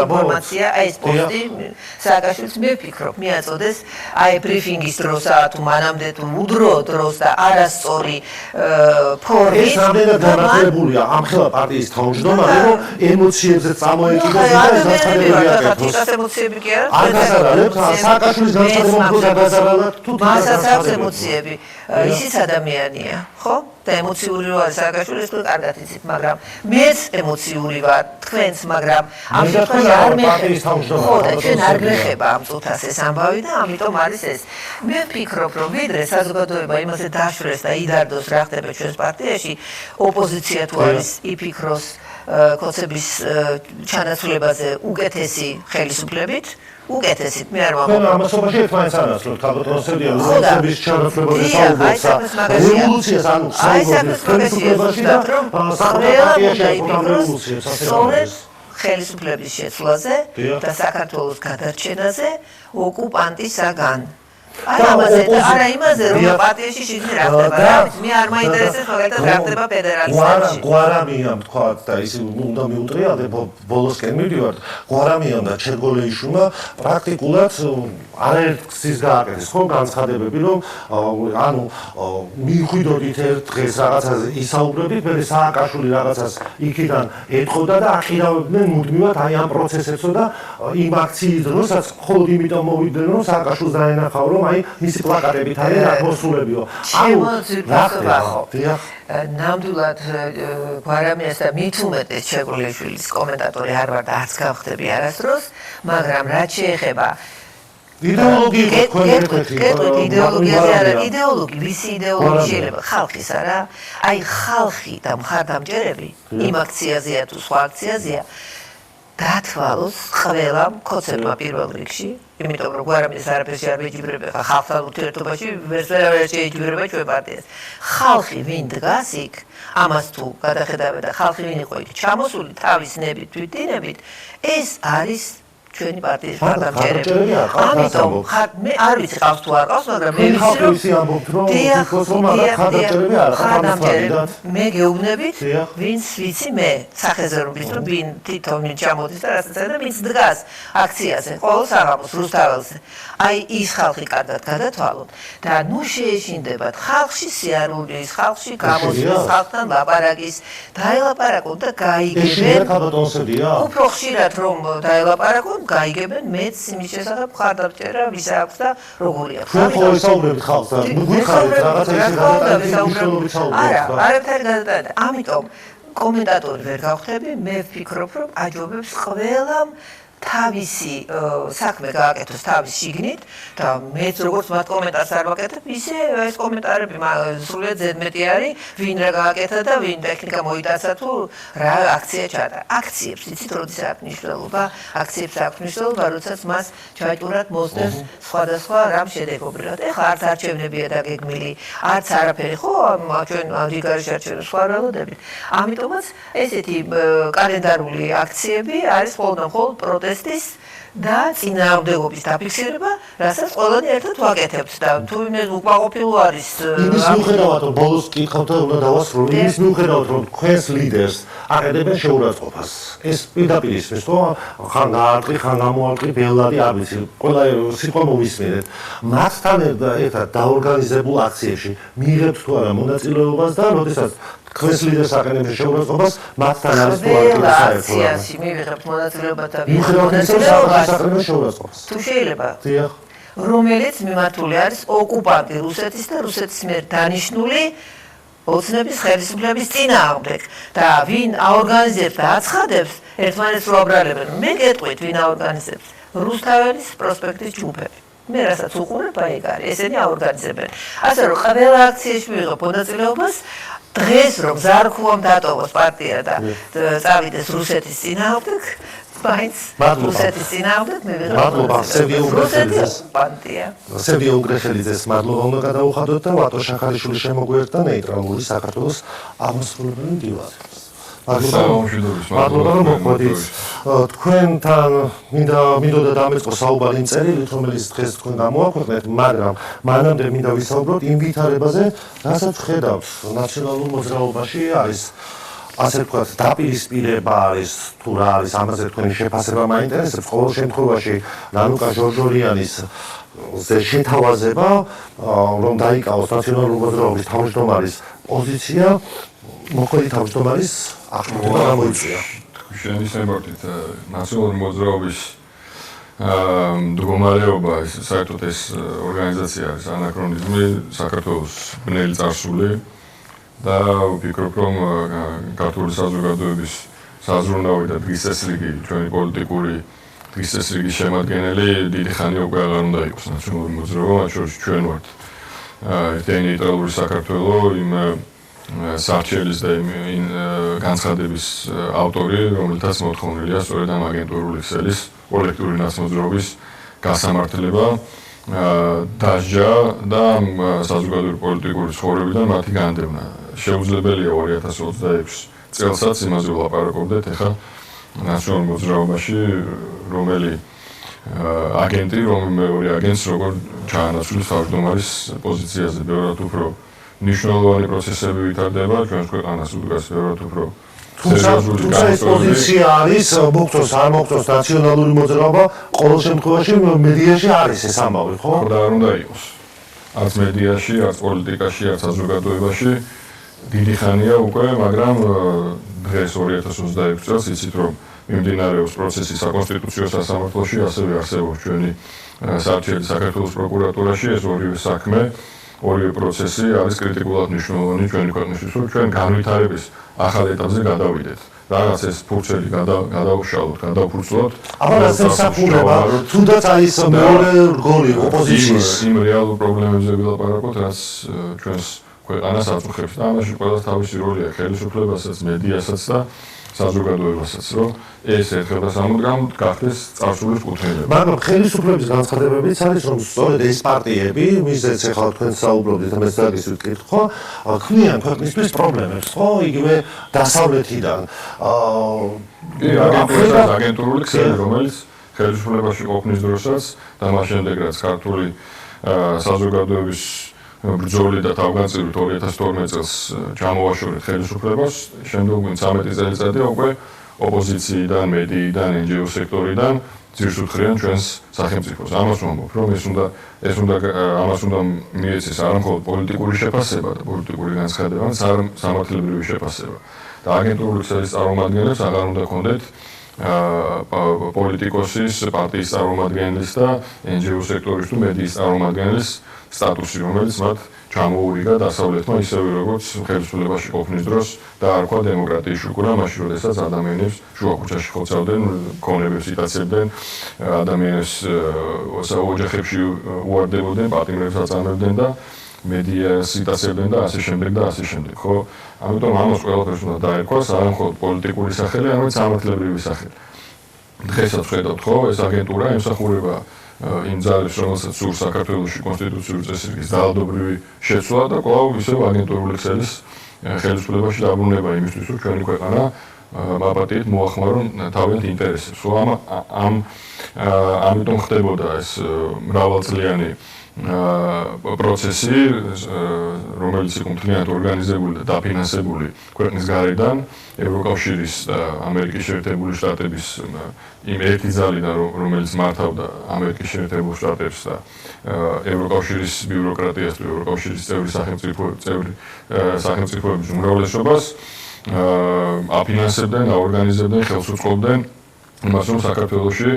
H: ინფორმაცია აი ეს პოსტი სააკაშვილს მე ვფიქრობ მიაწოდეს აი ბრიფინგის დროსა თუ მანამდე თუ უდრო დროს და არასწორი ფორმით
A: ეს რამდენად განათლებულია ამ ხელა პარტიის თავმჯდომარე რომ ემოციებზე წამოეკიდოს და ეს განცხადებები აკეთოს.
H: ეს ემოციები კი არა?
A: არ გაზარალებ სააკაშვილის განცხადებებს გაზარალებ თუ
H: მასაც აქვს ემოციები ისიც ადამიანია, ხო? და ემოციური ვარ სააკაშვილი, ეს თქვენ კარგად იცით, მაგრამ მეც ემოციური ვარ, თქვენც, მაგრამ ამ შემთხვევაში არ მეხება. ხო, და ჩვენ არ გრეხება ამ წუთას ეს ამბავი და ამიტომ არის ეს. მე ვფიქრობ, რომ ვიდრე საზოგადოება იმაზე დაშვეს და იდარდოს რა ხდება ჩვენს პარტიაში, ოპოზიცია თუ არის იფიქროს კოცების ჩანაცვლებაზე უკეთესი ხელისუფლებით, უკეთესით მე არ
A: მაგრამ ამასობაში ერთმანეთს ანაცვლოთ ქალბატონოსებია რევოლუციის ჩანაცვლებაზე საუბრობს რევოლუციას ანუ საუბრობს ხელისუფლებაში და
H: სწორედ ხელისუფლების შეცვლაზე და საქართველოს გადარჩენაზე ოკუპანტისაგან არა იმაზე რომ პარტიაში შიგნით რა ხდება რა მე არ მაინტერესებს მაგალითად რა ხდება ფედერალიზმში
A: გვარამიამ თქვა და ის უნდა მიუტრიალდე ბოლოსკენ მივდივართ გვარამიამ და ჩერგოლეიშვილმა პრაქტიკულად არაერთგზის გააკეთეს ხო განცხადებები რომ ანუ მიხვიდოდით ერთ დღეს რაღაცაზე ისაუბრებით მე სააკაშვილი რაღაცას იქიდან ეთხოვდა და აღირავებდნენ მუდმივად აი ამ პროცესებსო და იმ აქციის დროსაც მხოლოდ იმიტომ მოვიდნენ რომ სააკაშვილს დაენახავ რომ აი მისი პლაკატებით არის ათმოსულებიო.
H: ნამდვილად გვარამიას და მით უმეტეს ჩერგოლეიშვილის კომენტატორი არ ვარ და არც გავხდები არასდროს, მაგრამ რაც შეეხება იდეოლოგი, ვისი იდეოლოგი შეიძლება ხალხის არა? აი ხალხი და მხარდამჭერები იმ აქციაზეა თუ სხვა აქციაზეა დათვალოს ყველა მკოცებმა პირველ რიგში, იმიტომ რომ გვარამიას არაფერში არ მეჯიბრება ხალხთან ურთიერთობაში, ვერც შეეჯიბრება ჩვენ პარტიას. ხალხი ვინ დგას იქ, ამას თუ გადახედავთ და ხალხი ვინ იყო იქ ჩამოსული თავის ნებით, თვითდინებით, ეს არის ჩვენი პარტიის მხარდამჭერები. ამიტომ მე არ ვიცი ყავს თუ არ ყავს, მაგრამ მე ვიცი რომ მე გეუბნებით, ვინც ვიცი მე, სახეზე რომ ვიცი რომ ვინ თვითონ ვინ ჩამოდის და რასაც და ვინც დგას აქციაზე, ყოველ საღამოს რუსთაველზე. აი ის ხალხი კარგად გადათვალოთ და ნუ შეეშინდებათ ხალხში სიარულის, ხალხში გამოსვლის, ხალხთან ლაპარაკის, დაელაპარაკონ და გაიგებენ. უფრო ხშირად რომ დაელაპარაკონ გაიგებენ მეც იმის შესახებ მხარდამჭერა ვის აქვს და როგორია.
A: ჩვენ ყოველ საუბრებით ხალხთან, გვიხარით რაღაცა ისე გადადის.
H: არა, არაფერი გადადა. ამიტომ კომენტატორი ვერ გავხდები, მე ვფიქრობ, რომ აჯობებს ყველამ თავისი საქმე გააკეთოს თავის შიგნით და მეც როგორც მათ კომენტარს არ ვაკეთებ, ისე ეს კომენტარები სრულიად ზედმეტი არის, ვინ რა გააკეთა და ვინ ტექნიკა მოიტაცა თუ რა აქცია ჩატარა. აქციებს იცით როდის აქვს მნიშვნელობა? აქციებს აქვს მნიშვნელობა, როდესაც მას ჯაჭვურად მოსდევს სხვადასხვა რამ შედეგობრივად. ეხლა არც არჩევნებია დაგეგმილი, არც არაფერი ხო ჩვენ რიგარი არჩევნებს სხვა ველოდებით. ამიტომაც ესეთი კალენდარული აქციები არის მხოლოდ პროტესტის და წინააღმდეგობის დაფიქსირება, რასაც ყველანი ერთად ვაკეთებთ და თუ იმის უკმაყოფილო არის
A: იმის მიუხედავად რომ ბოლოს კითხავთ უნდა დავასრულო იმის მიუხედავად რომ თქვენს ლიდერს აყენებენ შეურაცხყოფას ეს პირდაპირ ისმის ხო ხან გაარტყი ხან გამოარტყი ბელადი არ ვიცი ყველა სიტყვა მოვისმენთ მასთან ერთად დაორგანიზებულ აქციებში მიიღებთ თუ არა მონაწილეობას და როდესაც თქვენს ლიდერს აყენებენ შეურაცხყოფას მასთან არის თუ არა საერთოდ
H: აქციაში მიიღებთ მონაწილეობა და მონაწილეობას თუ შეიძლება რომელიც მიმართული არის ოკუპანტი რუსეთის და რუსეთის მიერ დანიშნული ოცნების ხელისუფლების წინააღმდეგ და ვინ აორგანიზებს და აცხადებს ერთმანეთს რო აბრალებენ მე გეტყვით ვინ აორგანიზებს რუსთაველის პროსპექტის ჯგუფები მე რასაც უყურებ აი ეგ არის ესენი აორგანიზებენ ასე რომ ყველა აქციაში მიიღო მონაწილეობას დღეს რომ ზარქუამ დატოვოს პარტია და წავიდეს რუსეთის წინააღმდეგ მაინც რუსეთის წინააღმდეგ მე ვიღებ
A: მადლობა
H: რუსეთის პარტია
A: სერგეი უგრეხელიძეს მადლობა უნდა გადაუხადოთ და ვატო შახარიშვილის შემოგვერთა ნეიტრალური საქართველოს აღმასრულებელი მდივანი მადლობა რომ მოგვიდით თქვენთან მინდოდა დამეწყო საუბარი იმ წერილით რომელიც დღეს თქვენ გამოაქვეყნეთ მაგრამ მანამდე მინდა ვისაუბროთ იმ ვითარებაზე რასაც ხედავთ ნაციონალურ მოძრაობაში არის ასე ვთქვათ დაპირისპირება არის თუ რა არის ამაზე თქვენი შეფასება მაინტერესებს ყოველ შემთხვევაში რანუკა ჟორჟორიანის შეთავაზება რომ დაიკავოს ნაციონალური მოძრაობის თავმჯდომარის პოზიცია მოქმედი თავმჯდომარის აღქმება გამოიწვია.
G: შენიშნებოდით ნაციონალური მოძრაობის მდგომარეობა საერთოდ ეს ორგანიზაცია არის ანაქრონიზმი, საქართველოს ბნელი წარსული და ვფიქრობ, რომ ქართული საზოგადოების საზრუნავი და დღის წესრიგი ჩვენი პოლიტიკური დღის წესრიგის შემადგენელი დიდი ხანი უკვე აღარ უნდა იყოს ნაციონალური მოძრაობა, მათ შორის ჩვენ ვართ ერთიანი ნეიტრალური საქართველო იმ სარჩელის და იმ განცხადების ავტორი, რომელთაც მოთხოვნილია სწორედ ამ აგენტურული ქსელის კოლექტიური ნაცმოძრაობის გასამართლება, დასჯა და საზოგადოებრივი პოლიტიკური ცხოვრებიდან მათი განდევნა. შეუძლებელია 2026 წელსაც იმაზე ვლაპარაკობდეთ, ეხლა ნაციონალურ მოძრაობაში რომელი აგენტი, მეორე აგენტს როგორ ჩაანაცვლის თავმჯდომარის პოზიციაზე, ბევრად უფრო მნიშვნელოვანი პროცესები ვითარდება ჩვენს ქვეყანას უდღაც ბევრად უფრო სერიოზული
A: ეს პოზიცია არის მოგწონს არ მოგწონს ნაციონალური მოძრაობა ყოველ შემთხვევაში მედიაში არის ეს ამბავი, ხო?
G: და არ უნდა იყოს. არც მედიაში, არც პოლიტიკაში, არც საზოგადოებაში დიდი ხანია უკვე, მაგრამ დღეს 2026 წელს იცით რომ მიმდინარეობს პროცესი საკონსტიტუციო სასამართლოში, ასევე არსებობს ჩვენი საარჩევნო საქართველოს პროკურატურაში, ეს ორივე საქმე, ორივე პროცესი არის კრიტიკულად მნიშვნელოვანი ჩვენი ქვეყნისთვის, რომ ჩვენ განვითარების ახალ ეტაპზე გადავიდეთ. რაღაც ეს ფურცელი გადავუშალოთ, გადავფურცლოთ.
A: აბა ეს საფუძვლება, თუნდაც არის მეორე რგოლი ოპოზიციის
G: იმ რეალურ პრობლემებზე ვილაპარაკოთ, რაც ჩვენს ქვეყანას აწუხებს და ამაში ყველას თავისი როლია, ხელისუფლებასაც, მედიასაც და საზოგადოებასაც, რომ ეს ერთხელ და სამუდამოდ გახდეს წარსულის კუთვნილება.
A: მაგრამ ხელისუფლების განცხადებებიც არის, რომ სწორედ ეს პარტიები, მისეც ახლა თქვენ საუბრობთ და მეც დაგისვით კითხვა, ქმნიან ქვეყნისთვის პრობლემებს, ხო? იგივე დასავლეთიდან.
G: აგენტურული ქსელი, რომელიც ხელისუფლებაში ყოფნის დროსაც და მას შემდეგ რაც ქართული საზოგადოების ბრძოლი და თავგანწირვით 2012 წელს ჩამოვაშორეთ ხელისუფლებას, შემდგომი 13 წელიწადია უკვე ოპოზიციიდან, მედიიდან, NGO სექტორიდან ძირს უთხრიან ჩვენს სახელმწიფოს. ამას ვამბობ, რომ ამას უნდა მიეცეს არა მხოლოდ პოლიტიკური შეფასება და პოლიტიკური განცხადება, არამედ სამართლებრივი შეფასება. და აგენტურული ქსელის წარმომადგენლებს აღარ უნდა ქონდეთ პოლიტიკოსის, პარტიის წარმომადგენლის და NGO სექტორის თუ მედიის წარმომადგენლის სტატუსი, რომელიც მათ ჩამოურიგა დასავლეთმა, ისევე როგორც ხელისუფლებაში ყოფნის დროს დაარქვა დემოკრატიის შუქურა, მაშინ როდესაც ადამიანებს შუაქუჩაში ხოცავდნენ, ქონებებს იტაცებდნენ, ადამიანებს ოჯახებში უარდებოდნენ, პატიმრებს აწამებდნენ და მედიას იტაცებდნენ და ასე შემდეგ და ასე შემდეგ, ხო? ამიტომ ამას ყველაფერს უნდა დაერქვას, არა მხოლოდ პოლიტიკური სახელი, არამედ სამართლებრივი სახელი. დღესაც ხედავთ, ხო, ეს აგენტურა ემსახურება იმ ძალებს, რომელსაც სურს საქართველოში კონსტიტუციური წესრიგის ძალადობრივი შეცვლა და კვლავ ისევ აგენტურული ქსელის ხელისუფლებაში დაბრუნება იმისთვის, რომ ჩვენი ქვეყანა მაპატიეთ მოახმარონ თავიანთ ინტერესებს. ხო, ამიტომ ხდებოდა ეს მრავალწლიანი პროცესი, რომელიც იყო მთლიანად ორგანიზებული და დაფინანსებული ქვეყნის გარედან, ევროკავშირის და ამერიკის შეერთებული შტატების იმ ერთი ძალიდან, რომელიც მართავდა ამერიკის შეერთებულ შტატებს და ევროკავშირის ბიუროკრატიას და ევროკავშირის წევრი სახელმწიფოების უმრავლესობას აფინანსებდნენ, აორგანიზებდნენ, ხელს უწყობდნენ იმას, რომ საქართველოში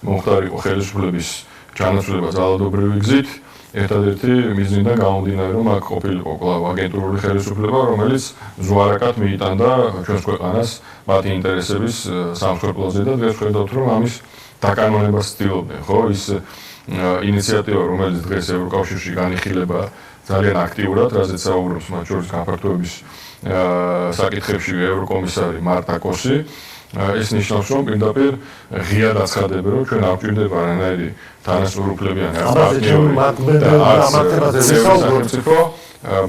G: მომხდარიყო ხელისუფლების ჩანაცვლება ძალადობრივი გზით. ერთადერთი მიზნიდან გამომდინარე, რომ აქ ყოფილიყო კვლავ აგენტურული ხელისუფლება, რომელიც ზვარაკად მიიტანდა ჩვენს ქვეყანას მათი ინტერესების სამსხვერპლოზე და დღეს ხედავთ, რომ ამის დაკანონებას ცდილობდნენ, ხო? ის ინიციატივა, რომელიც დღეს ევროკავშირში განიხილება ძალიან აქტიურად, რაზეც საუბრობს მათ შორის განფართოების საკითხებში ევროკომისარი მარტა კოსი, ეს ნიშნავს, რომ პირდაპირ ღიად აცხადებენ, რომ ჩვენ არ გვჭირდება არანაირი თანასწორუფლებიანი სახელმწიფო,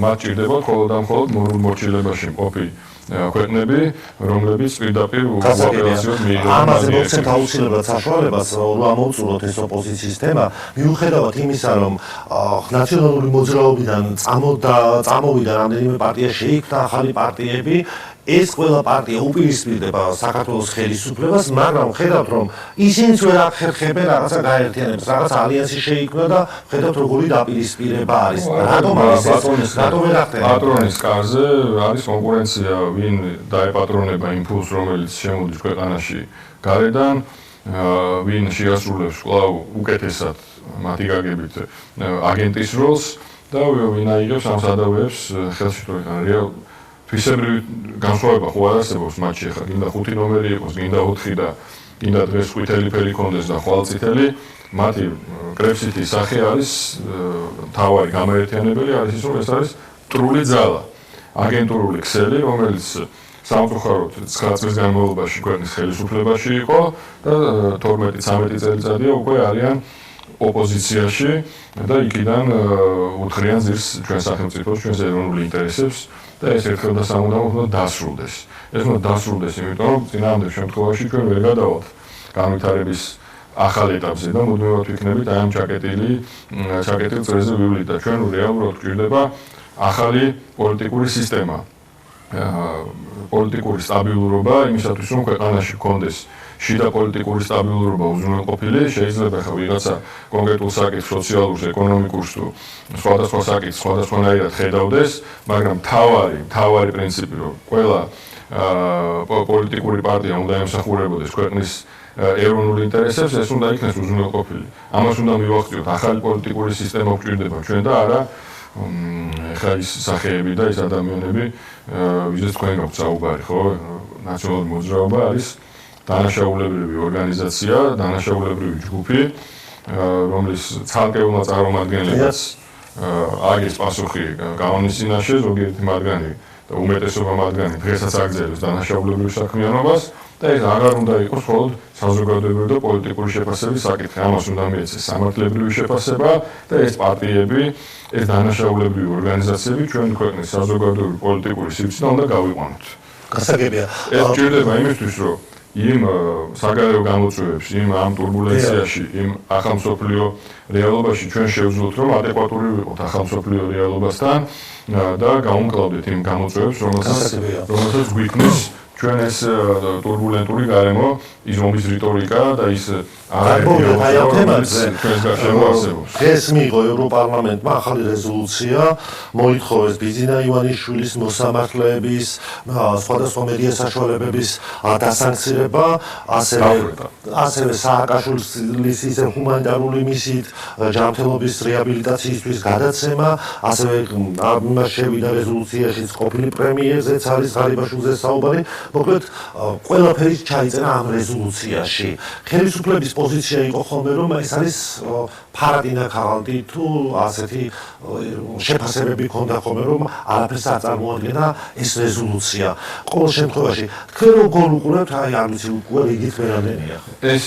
G: მათ ჭირდება მხოლოდ და მხოლოდ მორულმორჩილებაში მყოფი ქვეყნები, რომლებიც პირდაპირ უაპელაციოდ მიიღებენ.
A: ამაზე მოგცემთ აუცილებლად საშუალებას, რომ ამოვწუროთ ეს ოპოზიციის თემა, მიუხედავად იმისა, რომ ნაციონალური მოძრაობიდან წამოვიდა რამდენიმე პარტია, შეიქმნა ახალი პარტიები, ეს ყველა პარტია უპირისპირდება საქართველოს ხელისუფლებას, მაგრამ ხედავთ, რომ ისინიც ვერ ახერხებენ რაღაცა გაერთიანებას, რაღაც ალიანსი შეიქმნა და ხედავთ, როგორი დაპირისპირება არის. რატომ არის ეს? რატომ ვერ ახერხებენ?
G: პატრონის კარზე არის კონკურენცია, ვინ დაეპატრონება იმ ფულს, რომელიც შემოდის ქვეყანაში გარედან. ვინ შეასრულებს კვლავ უკეთესად მათი გაგებით აგენტის როლს და ვინ აიღებს ამ სადავეებს ხელში რეალ თვისებრივი განსხვავება ხო არ არსებობს მათში ხა გინდა 5 ნომერი იყოს, გინდა 4 და გინდა დღეს ყვითელი ფერი კონდეს და ხვალწითელი მათი კრებსითი სახე არის თავარი გამაერთიანებელი არის ის რომ ეს არის მტრული ძალა აგენტურული ქსელი რომელიც სამწუხაროდ 9 წლის განმავლობაში ქვეყნის ხელისუფლებაში იყო და 12-13 წელიწადია უკვე არიან ოპოზიციაში და იქიდან უთხრიან ძირს ჩვენ სახელმწიფოს ჩვენს ეროვნულ ინტერესებს და ეს ერთხელ და სამუდამოდ უნდა დასრულდეს. ეს უნდა დასრულდეს, იმიტომ რომ წინააღმდეგ შემთხვევაში ჩვენ ვერ გადავალთ განვითარების ახალ ეტაპზე და მუდმივად ვიქნებით აი ამ ჩაკეტილ წრეზე ვივლით და ჩვენ რეალურად გვჭირდება ახალი პოლიტიკური სისტემა. პოლიტიკური სტაბილურობა იმისათვის რომ ქვეყანაში გქონდეს შიდა პოლიტიკური სტაბილურობა უზრუნველყოფილი შეიძლება ხა ვიღაცა კონკრეტულ საკითხს სოციალურს, ეკონომიკურს თუ სხვადასხვა საკითხს სხვადასხვანაირად ხედავდეს, მაგრამ თავარი პრინციპი რომ ყველა პოლიტიკური პარტია უნდა ემსახურებოდეს ქვეყნის ეროვნულ ინტერესებს, ეს უნდა იქნეს უზრუნველყოფილი. ამას უნდა მივახციოთ, ახალი პოლიტიკური სისტემა გვჭირდება ჩვენ და არა ხა ის სახეები და ის ადამიანები, ვიზეც თქვენ გაქვთ საუბარი, ხო? ნაციონალური მოძრაობა არის დანაშაულებრივი ორგანიზაცია, დანაშაულებრივი ჯგუფი, რომლის ცალკეულმა წარმომადგენლებს აგეს პასუხი გაონისინაშე, ზოგიერთი მათგანი და უმეტესობა მათგანი დღესაც აგრძელებს დანაშაულებრივ საქმიანობას და ეს აღარ უნდა იყოს მხოლოდ საზოგადოებრივი და პოლიტიკური შეფასების საკითხი. ამას უნდა მიეცეს სამართლებრივი შეფასება და ეს პარტიები, ეს დანაშაულებრივი ორგანიზაციები ჩვენი ქვეყნის საზოგადოებრივი პოლიტიკური სივრციდან უნდა გავიყვანოთ.
A: გასაგებია.
G: ეს ჭირდება იმისთვის, რომ იმ საგარეო გამოწვევებს, იმ ამ ტურბულენციაში, იმ ახალ მსოფლიო რეალობაში ჩვენ შევძლოთ, რომ ადეკვატური ვიყოთ ახალ მსოფლიო რეალობასთან და გავუმკლავდეთ იმ გამოწვევებს, რომელსაც გვიქმნის ჩვენ ეს ტურბულენტური გარემო, ის რომის რიტორიკა და ის
A: დღეს მიიღო ევროპარლამენტმა ახალი რეზოლუცია, მოითხოვეს ბიზინა ივანიშვილის მოსამართლეების, სხვადასხვა მედია საშუალებების დასანქცირება, ასევე სააკაშვილის ისე ჰუმანიტარული მისიით ჯანმრთელობის რეაბილიტაციისთვის გადაცემა, ასევე ამას შევიდა რეზოლუციაშიც ყოფილი პრემიერზეც არის ღარიბაშვილზე საუბარი. მოკლედ ყველაფერი ჩაიწერა ამ რეზოლუციაში. ხელისუფლების პოზიცია იყო ხოლმე რომ ეს არის ფარადინა ქაღალდი თუ ასეთი შეფასებები ქონდა ხოლმე რომ არაფერს არ წარმოადგენდა ეს რეზოლუცია. ყოველ შემთხვევაში თქვენ როგორ უყურებთ აი ამის უკვე რიგით ვერანენია.
G: ეს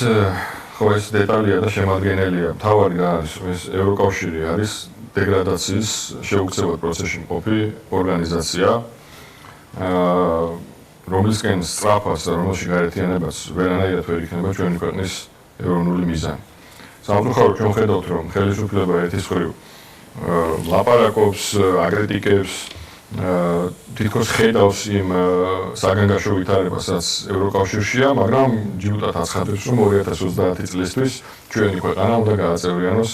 G: ხო ეს დეტალია და შემადგენელია. მთავარი რა არის ეს ევროკავშირი არის დეგრადაციის შეუქცევად პროცესში მყოფი ორგანიზაცია. რომლისკენ სწრაფას და რომელში გაერთიანებას ვერანაირად ვერ იქნება ჩვენი ქვეყნის ეროვნული მიზანი. სამწუხაროდ ჩვენ ხედავთ, რომ ხელისუფლება ერთის მხრივ ლაპარაკობს, აკრიტიკებს, თითქოს ხედავს იმ საგანგაშო ვითარებასაც ევროკავშირშია, მაგრამ ჯიუტად აცხადებს, რომ 2030 წლისთვის ჩვენი ქვეყანა უნდა გააწევრიანოს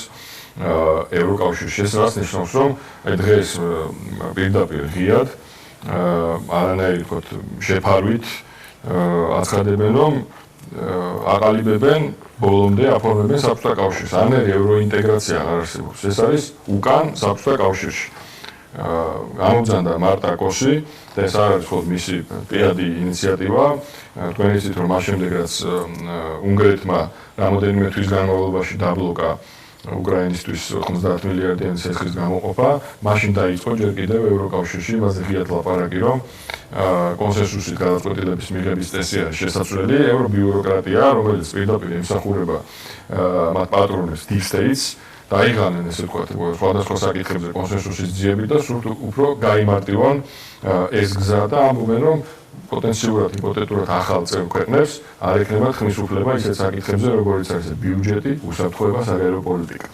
G: ევროკავშირში. ეს რას ნიშნავს, რომ დღეს პირდაპირ ღიად არანაირი თქო შეფარვით აცხადებენ რომ აყალიბებენ ბოლომდე აფორმებენ საბჭოთა კავშირს. არანაირი ევროინტეგრაცია არ არსებობს. ეს არის უკან საბჭოთა კავშირში. გამოგზავნდა მარტა კოსი და ეს არის მხოლოდ მისი პირადი ინიციატივა. თქვენ იცით რომ მას შემდეგ რაც უნგრეთმა რამოდენიმე თვის განმავლობაში დაბლოკა უკრაინისთვის 90 მილიარდიანი ცეცხლის გამოყოფა, მაშინ დაიწყო ჯერ კიდევ ევროკავშირში იმაზე ღიად ლაპარაკი, რომ კონსენსუსით გადაწყვეტილების მიღების წესი არის შესაძლებელი, ევრობიუროკრატია, რომელიც პირდაპირ ემსახურება მათ პატრონებს deep states, დაიღანენ ესე ვთქვათ, სხვადასხვა საკითხებზე კონსენსუსის ძიებით და სულ უფრო გაიმარტივონ ეს გზა და ამბობენ, რომ პოტენციურად ჰიპოთეტურად ახალ წევრ ქვეყნებს არ ექნებათ ხმის უფლება ისეთ საკითხებზე, როგორიც არის ბიუჯეტი, უსაფრთხოება, საგარეო პოლიტიკა.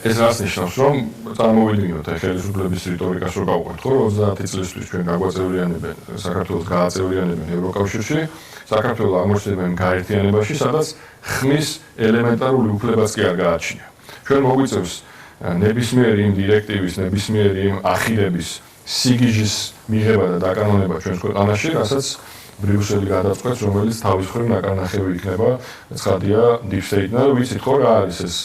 G: ეს რას ნიშნავს, რომ წარმოვიდგინოთ აი ხელისუფლების რიტორიკას რო გავყვეთ, ხო, 30 წლისთვის ჩვენ გაგვაწევრიანებენ, საქართველოს გააწევრიანებენ ევროკავშირში, საქართველოს აღმოჩნდება იმ გაერთიანებაში, სადაც ხმის ელემენტარული უფლებაც კი არ გააჩნია. ჩვენ მოგვიწევს ნებისმიერი იმ დირექტივის, ნებისმიერი იმ ახირების სიგიჟის მიღება და დაკანონება ჩვენს ქვეყანაში, რასაც ბრიუსელი გადაწყვეტს, რომელიც თავის მხრივ ნაკარნახევი იქნება, ცხადია deep state-ნა, ვიცით ხო რა არის ეს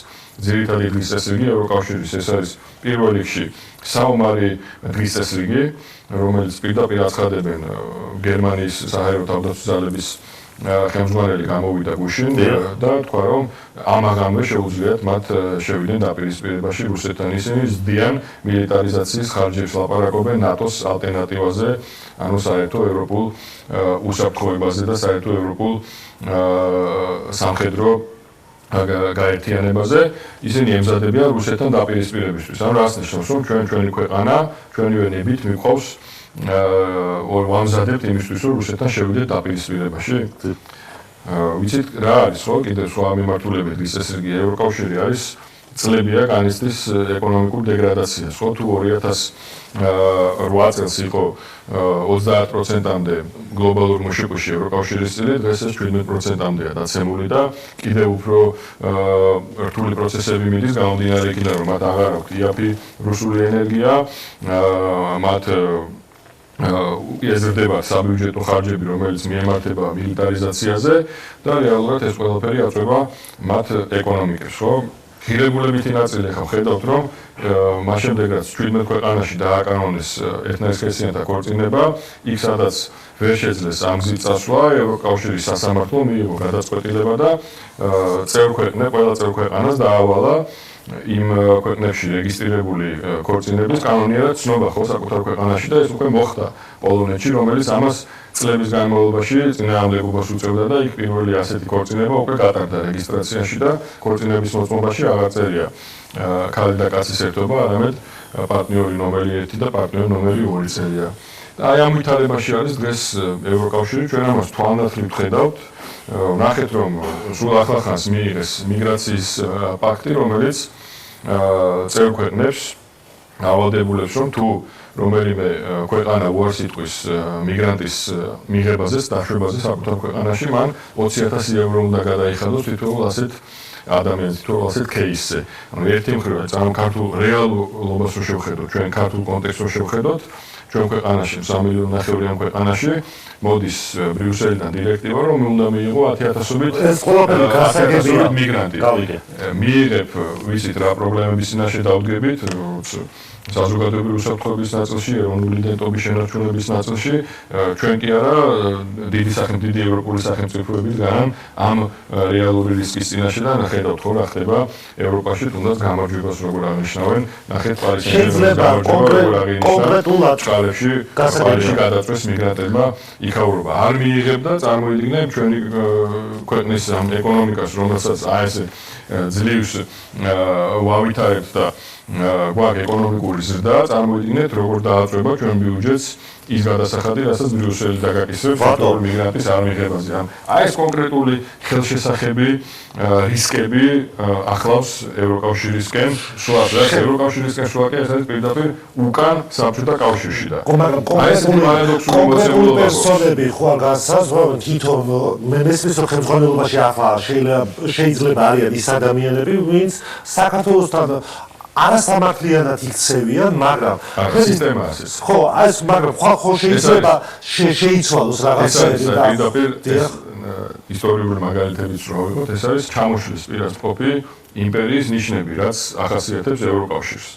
G: ძირითადი დღის წესრიგი ევროკავშირის, ეს არის პირველ რიგში საომარი დღის წესრიგი, რომელიც პირდაპირ აცხადებენ გერმანიის საჰაერო თავდაცვის ძალების ხელმძღვანელი გამოვიდა გუშინ და თქვა რომ ამაღამე შეუძლიათ მათ შევიდნენ დაპირისპირებაში რუსეთთან. ისინი ზდიან მილიტარიზაციის ხარჯებს, ლაპარაკობენ ნატოს ალტერნატივაზე, ანუ საერთო ევროპულ უსაფრთხოებაზე და საერთო ევროპულ სამხედრო გაერთიანებაზე. ისინი ემზადებიან რუსეთთან დაპირისპირებისთვის. ანუ რას ნიშნავს, რომ ჩვენი ქვეყანა, ჩვენივე ნებით მიყვავს ვამზადებთ იმისთვის, რომ რუსეთთან შევიდეთ დაპირისპირებაში. ვიცით რა არის ხო? კიდევ სხვა მიმართულებით ის წესრიგი ევროკავშირი არის წლებია განიცდის ეკონომიკურ დეგრადაციას, ხო? თუ 2008 წელს იყო 30%-მდე გლობალურ მუშიკოში ევროკავშირის წილი, დღეს ეს 17%-მდეა დაცემული და კიდევ უფრო რთული პროცესები მიდის გამომდინარე იქიდან, რომ მათ აღარ აქვთ იაფი რუსული ენერგია, მათ ეზრდება საბიუჯეტო ხარჯები, რომელიც მიემართება მილიტარიზაციაზე და რეალურად ეს ყველაფერი აწვევა მათ ეკონომიკებს, ხო? ღირებულებითი ნაწილი ახლა ხედავთ, რომ მას შემდეგ რაც 17 ქვეყანაში დააკანონეს ერთნაირსქესიანთა ქორწინება, იქ სადაც ვერ შეძლეს ამ გზით წასვლა, ევროკავშირის სასამართლო მიიღო გადაწყვეტილება და ყველა წევრ ქვეყანას დაავალა იმ ქვეყნებში რეგისტრირებული ქორწინების კანონიერად ცნობა ხო საკუთარ ქვეყანაში და ეს უკვე მოხდა პოლონეთში, რომელიც ამას წლების განმავლობაში წინააღმდეგობას უწევდა და იქ პირველი ასეთი ქორწინება უკვე გატარდა რეგისტრაციაში და ქორწინების მოწმობაში აღარ წერია ქალი და კაცის ერთობა, არამედ პარტნიორი ნომერი 1 და პარტნიორი ნომერი 2 წერია. და აი ამ ვითარებაში არის დღეს ევროკავშირი, ჩვენ ამას თვალნათლივ ხედავთ. ნახეთ რომ სულ ახლახანს მიიღეს მიგრაციის პაქტი, რომელიც წევრ ქვეყნებს ავალდებულებს, რომ თუ რომელიმე ქვეყანა უარს იტყვის მიგრანტის მიღებაზე, დაშვებაზე საკუთარ ქვეყანაში, მან 20,000 ევრო უნდა გადაიხადოს თითოეულ ასეთ ადამიანს, თითოეულ ასეთ кейსზე. ანუ ერთი მხრივ, ანუ ქართულ რეალობას რო შევხედოთ, ჩვენ ქართულ კონტექსტს რო შევხედოთ, ჩვენ ქვეყანაში 3,5 მილიონი ამ ქვეყანაში მოდის ბრიუსელიდან დირექტივა, რომ უნდა მიიღო 10,000-ობით
A: ეს ყველაფერი გასაგებია
G: მიგრანტი. მიიღებ, ვიცით რა პრობლემების წინაშე დავდგებით, საზოგადოებრივი უსაფრთხოების ნაწილში, ეროვნული იდენტობის შენარჩუნების ნაწილში, ჩვენ კი არა დიდი ევროპული სახელმწიფოები დგანან ამ რეალური რისკის წინაშე და ხედავთ ხო რა ხდება ევროპაში, თუნდაც გამარჯვებას როგორ აღნიშნავენ, ნახეთ პარიზში კონკრეტულად წყალებში გადაწვეს მიგრანტებმა იქაურობა. არ მიიღებდა, წარმოიდგინეთ ჩვენი ქვეყნის ამ ეკონომიკას, რომელსაც აი ესე ძლივს ვავითარებთ და გვაქვს ეკონომიკური ზრდა, წარმოიდგინეთ როგორ დააწვება ჩვენ ბიუჯეტს ის გადასახადი, რასაც ბრიუსელი დაგაკისრებს ფაქტობრივ მიგრანტის არ მიღებაზე. აი ეს კონკრეტული ხელშესახები, რისკები ახლავს ევროკავშირისკენ, ევროკავშირისკენ შუა კი ეს არის პირდაპირ უკან საბჭოთა კავშირში და აი ეს
A: კონკრეტული პერსონები ხო განსაზღვრავენ თვითონ მესმის ხელმძღვანელობაში ახლა შეიძლება არიან ის ადამიანები, ვინც საქართველოსთან არასამართლიანად იქცევიან, მაგრამ
G: სისტემა არის.
A: ხო, ეს მაგრამ ხო შეიძლება შეიცვალოს რაღაცები და
G: პირდაპირ ისტორიული მაგალითებიც რო ვიღოთ, ეს არის ჩამოშლის პირას ყოფი იმპერიის ნიშნები, რაც ახასიათებს ევროკავშირს.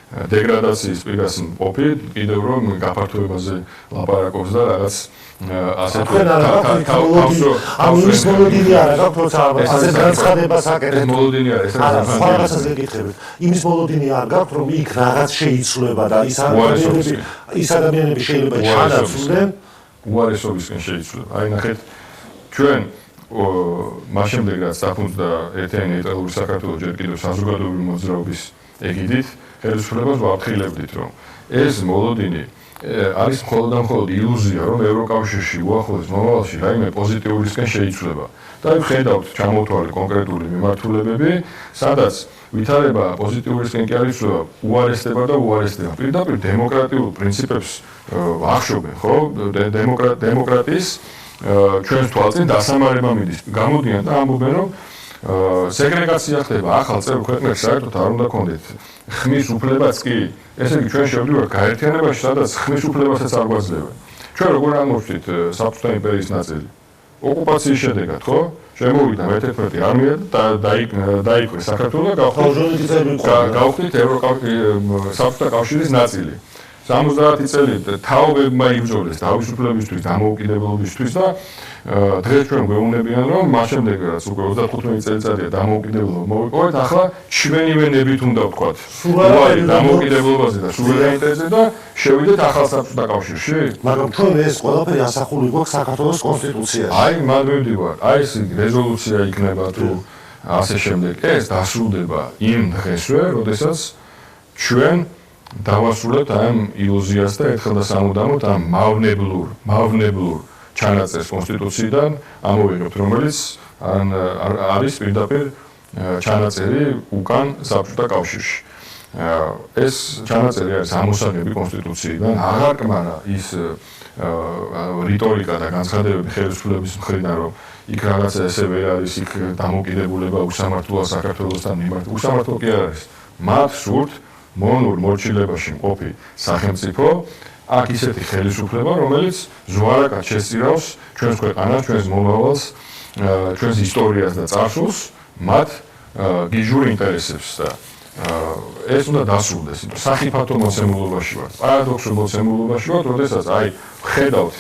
G: დეგრადაციის პირას ყოფი კიდევ რომ გაფართოებაზე ლაპარაკობს და რაღაც ასეთ
A: ამის მოლოდინი არა გაქვთ, როცა ასეთ განცხადებას აკეთებთ.
G: მოლოდინი არის,
A: რაღაცას გეკითხებით. იმის მოლოდინი არ გაქვთ, რომ იქ რაღაც შეიცვლება და ის ადამიანები შეიძლება ჩანაცვლდნენ
G: უარესობისკენ შეიცვლება. აი ნახეთ, ჩვენ მას შემდეგ რაც დაფუძნდა ერთიანი ნეიტრალური საქართველო ჯერ კიდევ საზოგადოებრივი მოძრაობის ეგიდით ხელისუფლებას ვაფრთხილებდით, რომ ეს მოლოდინი არის მხოლოდ და მხოლოდ ილუზია, რომ ევროკავშირში უახლოეს მომავალში რაიმე პოზიტიურისკენ შეიცვლება. და ხედავთ ჩამოთვალე კონკრეტული მიმართულებები, სადაც ვითარება პოზიტიურისკენ კი არ იცვლება, უარესდება და უარესდება. პირდაპირ დემოკრატიულ პრინციპებს ახშობენ, ხო? დემოკრატიის ჩვენს თვალწინ დასამარება მიდის. გამოდიან და ამბობენ, რომ სეგრეგაცია ხდება ახალ წევრ ქვეყნებში, საერთოდ არ უნდა გქონდეთ ხმის უფლებაც კი. ესე იგი ჩვენ შევდივართ გაერთიანებაში, სადაც ხმის უფლებასაც არ გვაძლევენ. ჩვენ როგორ აღმოჩნდით საბჭოთა იმპერიის ნაწილი? ოკუპაციის შედეგად, ხო? შემოვიდა მე-11 არმია და დაიკვეს საქართველო და გავხდით საბჭოთა კავშირის ნაწილი. 70 წელი თაობებმა იბრძოლეს თავისუფლებისთვის, დამოუკიდებლობისთვის და დღეს ჩვენ გვეუბნებიან, რომ მას შემდეგ რაც უკვე 35 წელიწადია დამოუკიდებლობა მოვიპოვეთ, ახლა ჩვენივე ნებით უნდა ვთქვათ. უარი დამოუკიდებლობაზე და სუვერენიტეტზე და შევიდეთ ახალ საბჭოთა კავშირში.
A: მაგრამ ჩვენ ეს ყველაფერი ასახული გვაქვს საქართველოს კონსტიტუციაში.
G: აი, მან მივდივარ. აი ეს რეზოლუცია იქნება თუ ასე შემდეგ. ეს დასრულდება იმ დღესვე, როდესაც ჩვენ დავასრულებთ ამ ილუზიას და ერთხელ და სამუდამოდ ამ მავნებლურ ჩანაწერს კონსტიტუციიდან ამოვიღებთ, რომელიც არის პირდაპირ ჩანაწერი უკან საბჭოთა კავშირში. ეს ჩანაწერი არის ამოსაღები კონსტიტუციიდან, აღარ კმარა ის რიტორიკა და განცხადებები ხელისუფლების მხრიდან, რომ იქ რაღაცა ესე ვერ არის, იქ დამოუკიდებულება უსამართლოა საქართველოსთან მიმართ. უსამართლო კი არ არის. მათ სურთ მონურ მორჩილებაში მყოფი სახელმწიფო, აქ ისეთი ხელისუფლება, რომელიც ზვარაკად შესწირავს ჩვენს ქვეყანას, ჩვენს მომავალს, ჩვენს ისტორიას და წარსულს, მათ გიჟურ ინტერესებს და ეს უნდა დასრულდეს. სახიფათო მოცემულობაში ვართ, პარადოქსულ მოცემულობაში ვართ, როდესაც აი ხედავთ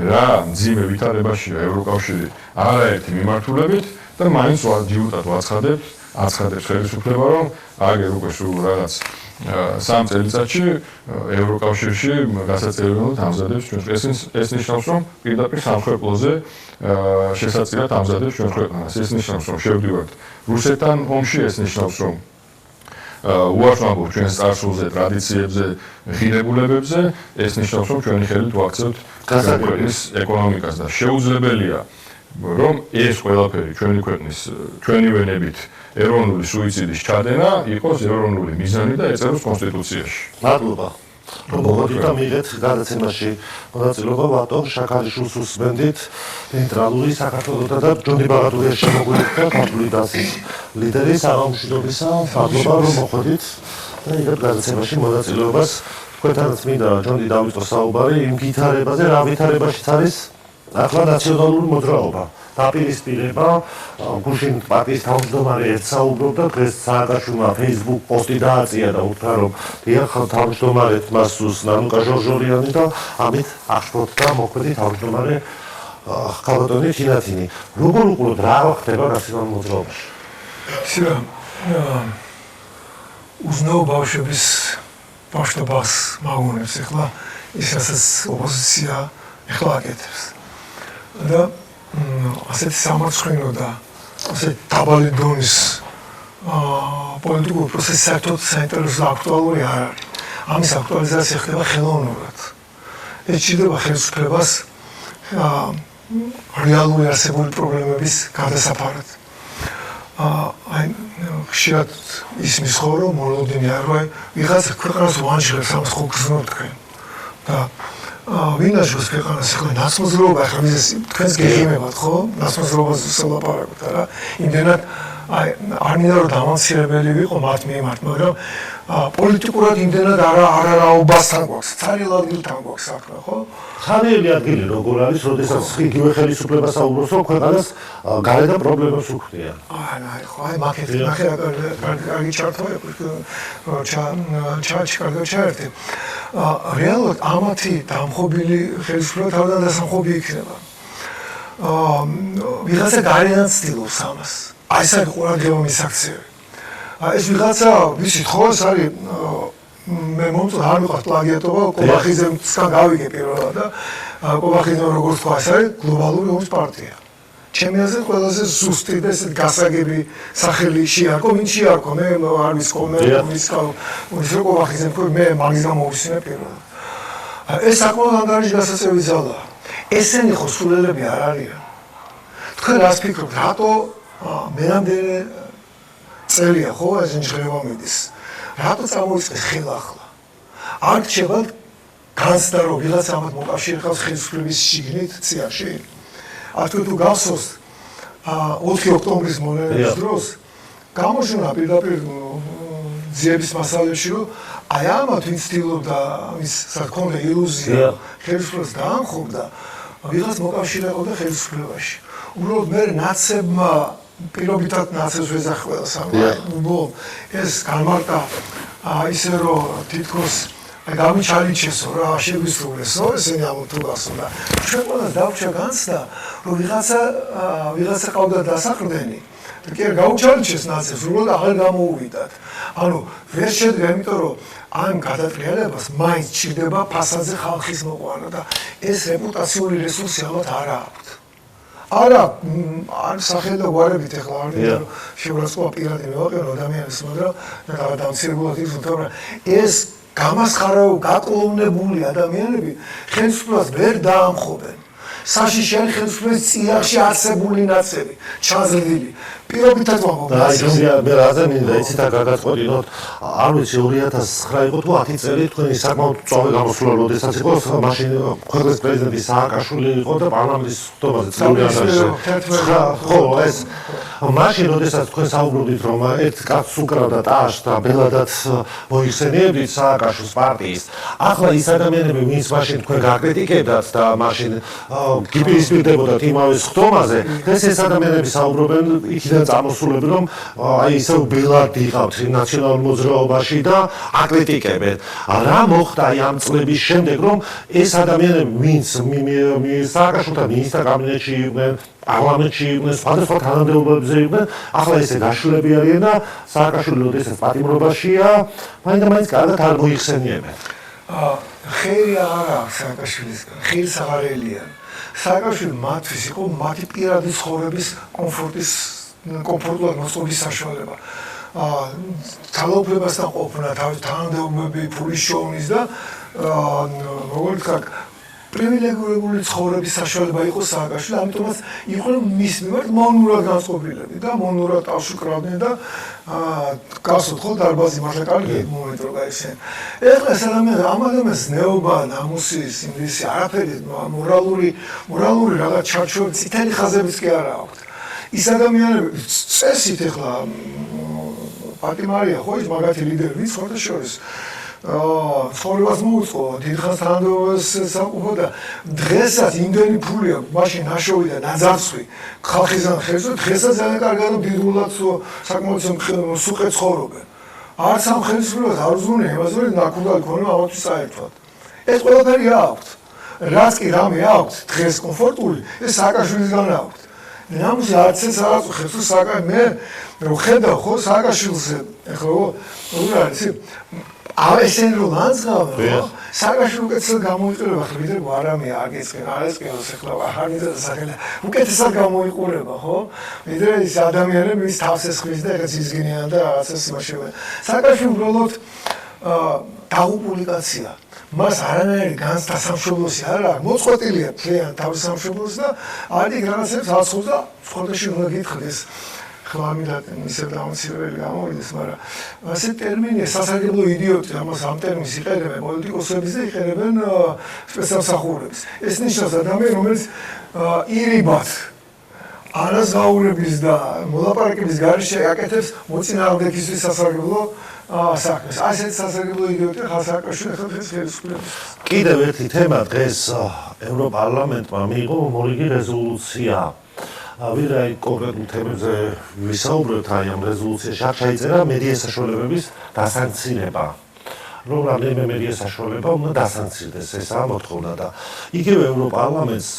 G: რა მძიმე ვითარებაშია ევროკავშირი არაერთი მიმართულებით და მაინც ვარჯიუტად აცხადებს ხელისუფლება, რომ აგერ უკვე სულ რაღაც 3 წელიწადში ევროკავშირში გასაწევრებლად ამზადებს ჩვენს ეს ნიშნავს, რომ პირდაპირ სამხედროზე შესაძლებლად ამზადებს ჩვენს ქვეყანას. ეს ნიშნავს, რომ შევდივართ რუსეთთან ომში, ეს ნიშნავს, რომ უარს ვამბობთ ჩვენს წარსულზე, ტრადიციებზე, ღირებულებებზე, ეს ნიშნავს, რომ ჩვენი ხელით ვაქცევთ ქვეყნის ეკონომიკას და შეუძლებელია, რომ ეს ყველაფერი ჩვენი ქვეყნის ჩვენივე ნებით ეროვნული სუიციდის ჩადენა იყოს ეროვნული მიზანი და ეწეროს კონსტიტუციაში.
A: მადლობა. რომ მოგდით და მიიღეთ გადაცემაში მონაწილეობა ბატონ შაქარიშვილს უსმენდით, ცენტრალური საქართველოსა და ჯონი ბაღატურიას შემოგვიერთდა ქართული დასის ლიდერი სამშვიდობისა. მადლობა რომ მოხვედით და იგივე გადაცემაში მონაწილეობას. თქვენთანაც მინდა ჯონი დავიწყო საუბარი იმ ვითარებაზე, რა ვითარებაშიც არის ახლა ნაციონალური მოძრაობა. დაპირისპირება გუშინ პარტიის თავმჯდომარე ერთ საუბრობდა, დღეს სააკაშვილმა Facebook პოსტი დააწია და უთხრა, რომ დიახ თავმჯდომარედ მას სურს ნანუკა ჟორჟორიანი და ამით აღშფოთდა და მოქმედი თავმჯდომარე ქალბატონი თინათინი. როგორ უყუროთ რა ხდება ნაციონალურ მოძრაობაში?
I: ისე უზნეო ბავშვების ბავშვობას მაგონებს ახლა ისაც ოპოზიცია ახლა აკეთებს. და ასეთი სამარცხვინო და ასეთი დაბალი დონის პოლიტიკური პროცესი საერთოდ საინტერესო აქტუალური არ არის. ამის აქტუალიზაცია ხდება ხელოვნურად. ეს ჭირდება ხელისუფლებას რეალური არსებული პრობლემების გადასაფარად. აი ხშირად ისმის ხო რომ მოლოდინი არ ვარ, ვიღაცა ქვეყანას ვანშილებს ამას ხო გზნობთ თქვენ. და ვინაშოს ქვეყანას ახლა ნაცნობრობა ახლა მიზეს თქვენს გეიმებად ხო? ნაცნობრობაზე ვლაპარაკობთ რა. იმდენად აი არ მინდა რომ დამამცირებელი ვიყო მათ მიმართ, მაგრამ პოლიტიკურად იმდენად არაობასთან გვაქვს, ცარიელ ადგილთან გვაქვს საქმე, ხო?
A: ცარიელი ადგილი როგორ არის, როდესაც იგივე ხელისუფლება საუბრობს, რომ ქვეყანას გარდა პრობლემებს უქმნიან.
I: აი ხო, აი მაგეთი კარგი ჩართვა ჩაერთე. რეალურად ამათი დამხობილი ხელისუფლება თავიდან დასამხობი იქნება. ვიღაცა გარედან ცდილობს ამას. აი ეს არის ყურადღება მისაქცევი. ეს ვიღაცა ვიცით ხო ეს არის მე მომწონს არ ვიყავ პლაგიატობა კობახიძემსგან გავიგე პირველად და კობახიძემ როგორც თქვა ეს არის გლობალური ომის პარტია. ჩემი აზრით ყველაზე ზუსტი და ესეთ გასაგები სახელი შეარქო, ვინ შეარქო მე არ ვიცხო მე ის რო კობახიძემ თქვა მე მაგის გამოვისინე პირველად. ეს საკმაოდ ანგარიში გასაწევი ძალაა. ესენი ხო სულელები არ არიან. თქვენ რას ფიქრობთ, რატო მე რამდენი წელია ხო ეს ინჟინერობა მიდის. რატო წამოიწყეს ხელა ახლა? არ რჩება განცდა რომ ვიღაც ამათ მოკავშირეებს ხელისუფლების შიგნით ციაში. თქვენ თუ გახსოვს 4 ოქტომბრის მონელების დროს გამოჩვენა პირდაპირ ძიების მასალებში რომ აი ამათ ვინც ცდილობდა ის საკონდა ილუზია ხელისუფლებას დაამხობდა ვიღაც მოკავშირეობდა ხელისუფლებაში უბრალოდ მე ნაცებმა პირობითად ნაცებს ვეძახყველა სამყარო ეს გამარტა ისე რომ თითქოს გამიჩალიჩესო რა შეგვისრულესო ესენი ამოთულასო და ჩვენ ყველას დავრჩა განცდა რომ ვიღაცა ყავდა დასაყრდენი კი არ გაუჩალიჩეს ნაცებს უბრალოდ აღარ გამოუვიდათ ანუ ვერ შედგა იმიტომ რომ ამ გადატრიალებას მაინც ჭირდება ფასადზე ხალხის მოყვანა და ეს რეპუტაციული რესურსი ალბათ არ აქვს არა არ სახელ და გვარებით ეხლა არ მინდა რომ შევრასწვა პირადი მოვაყენო ადამიანის მაგრამ და დამცირებულად ის თორე ეს გამასხარავ გაკლოვნებული ადამიანები ხელისუფლებას ვერ დაამხობენ საშიში არის ხელისუფლების წიაღში არსებული ნაცები ჩაზრდილი პირობითად
A: და მე რაზე მინდა იცით არ გაგაწყვეტინოთ არ ვიცი 2009 იყო თუ 10 წელი თქვენი საკმაოდ წვავე გამოსვლა როდესაც იყო მაშინ ქვეყნის პრეზიდენტი სააკაშვილი იყო და პარლამენტის ხდომაზე წლიური არის ხო ეს მაშინ როდესაც თქვენ საუბრობდით რომ ერთ კაცს უკრავდა ტაშს და ბელადად მოიხსენიებდით სააკაშვილის პარტიის ახლა ის ადამიანები ვინც მაშინ თქვენ გაკრიტიკებდათ და მაშინ გიპირისპირდებოდათ იმავეს ხდომაზე დღეს ეს ადამიანები საუბრობენ იქიდან წამოსულები რომ აი ისე ბელად იყავთ ნაციონალურ მოძრაობაში და აკრიტიკებენ რა მოხდა აი ამ წლების შემდეგ რომ ეს ადამიანები ვინც სააკაშვილთან მინისტრთა კაბინეტში იყვნენ პარლამენტში იყვნენ სხვადასხვა თანამდებობებზე იყვნენ ახლა ესე გაშლები არიან და სააკაშვილი როდესაც პატიმრობაშია მაინდა-მაინც კარგად არ მოიხსენიებენ
I: ხერი არ აქვს სააკაშვილისგან ხელს აღარ ელიან სააკაშვილი მათთვის იყო მათი პირადი ცხოვრების კომფორტულად მოსწრების საშუალება ძალაუფლებასთან ყოფნა თავის თანამდებობები ფულის შოვნის და როგორ ვთქვა პრივილეგირებული ცხოვრების საშუალება იყო სააკაშვილი ამიტომაც იყვნენ მის მიმართ მონურად განწყობილები და მონურად ტავში კრავდნენ და გასულ ხო დარბაზი მართლა კარგი მომენტი რო გაიხსენ ეხლა ეს ადამიანი ამ ადამიანს ნეობა ნამუსის ინგლისი არაფერი მორალური რაღაც ჩარჩოები წითელი ხაზებიც კი არა აქვს ის ადამიანები წესით ეხლა პატიმარია ხო ის მაგათი ლიდერი ვინც ხორდა შორის ცხოვრებას მოუწყო დიდხანს თანამდებობას საკუთო და დღესაც იმდენი ფული აქვს მაშინ ნაშოვი და ნაძარცხვი ხალხისგან ხერხზე დღესაც ძალიან კარგად დიდულად საკმაოდ სუყე ცხოვრობენ არც ამ ხელისუფლებას არ უზრუნია იმას რომ ნაკურდალი ქონება ამათთვის საერთოდ ეს ყველაფერი აქვს რაც კი რამე აქვს დღეს კომფორტული ეს სააკაშვილისგან აქვს ნამუს არც ეს არ აწუხებს თუ მე რო ხედავ ხო სააკაშვილს ეხლა როგორ არის ესენ რო ლანძღავენ ხო სააკაშვილი უკეთესად გამოიყურება ხა ვიდრე არამე აგეწყენ არესკენოს ეხლა აღარ მიზა სახელი უკეთესად გამოიყურება ხო ვიდრე ის ადამიანები ვის თავს ესხვის და ეხაც იზგინიან და რაღაცას იმაშევენ სააკაშვილი უბრალოდ დაუპუბლიკაცია მას არანაირი განსამშობლოსი არ აქვს მოწყვეტილია ძალიან თავის სამშობლოს და არის რაღაცებს აცხოვს და ხორდაში უნდა გითხრეს ხლა მინდა ისე დამცირებელი გამოვიდეს მაგრამ ასე ტერმინი სასარგებლო იდიოტი ამას ამ ტერმინს იყენებენ პოლიტიკოსების და იყენებენ სპეცსახურების ეს ნიშნავს ადამიანს რომელიც ირიბად არასაუბრების და მოლაპარაკების გარეშე აკეთებს მოწინააღმდეგისთვის სასარგებლო საქმეს. ასეთ სასარგებლო იდეოები ხალხს აკავშირებს ხელისუფლებას.
A: კიდევ ერთი თემა დღეს ევროპარლამენტმა მიიღო მორიგი რეზოლუცია. ვიდრე კონკრეტულ თემებზე ვისაუბრებთ, აი ამ რეზოლუციაში არ ჩაიწერა მედია საშუალებების დასანქცირება. რომ რამდენიმე მედია საშუალება უნდა დასანქცირდეს ესაა მოთხოვნა და იგივე ევროპარლამენტს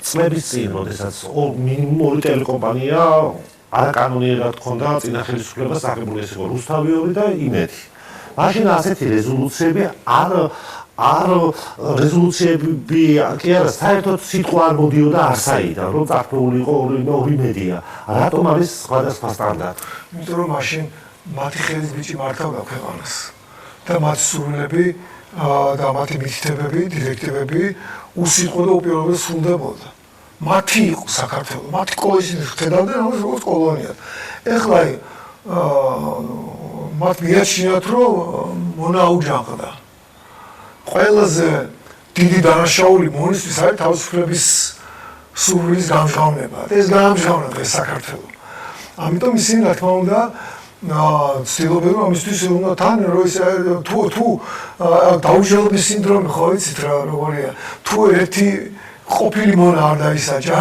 A: წლების წინ, როდესაც მინიმუმ ორი ტელეკომპანია არაკანონიერად ჰქონდა წინა ხელისუფლებას აღებული ეს იყო რუსთავიორი და იმედი. მაშინ ასეთი რეზოლუციები არ რეზოლუციები კი არა საერთოდ სიტყვა არ მოდიოდა არსაიდან რომ წარსული იყო ორი მედია. რატომ არის სხვადასხვა სტანდარტი?
I: იმიტომ რომ მაშინ მათი ხელის ბიჭი მართავდა ქვეყანას. და მათ სურვილები და მათი მითითებები, დირექტივები უსიტყვო და უპირობეს სრულდებოდა. მათი იყო საქართველო, მათი კოლონიის ხედავდნენ ამას როგორც კოლონიად. ეხლა მათ მიაჩნიათ, რომ მონაუჯანყდა. ყველაზე დიდი დანაშაული მონისთვის არის თავისუფლების სურვილის გამჟღავნება. ეს გამჟღავნა დღეს საქართველო. ამიტომ ისინი რა თქმა უნდა ცდილობენ რომ ამისთვის უნდა თან რომ ის თუ დაუჟელობის სინდრომი ხო იცით რა როგორია თუ ერთი ყოფილი მონა არ დაისაჯა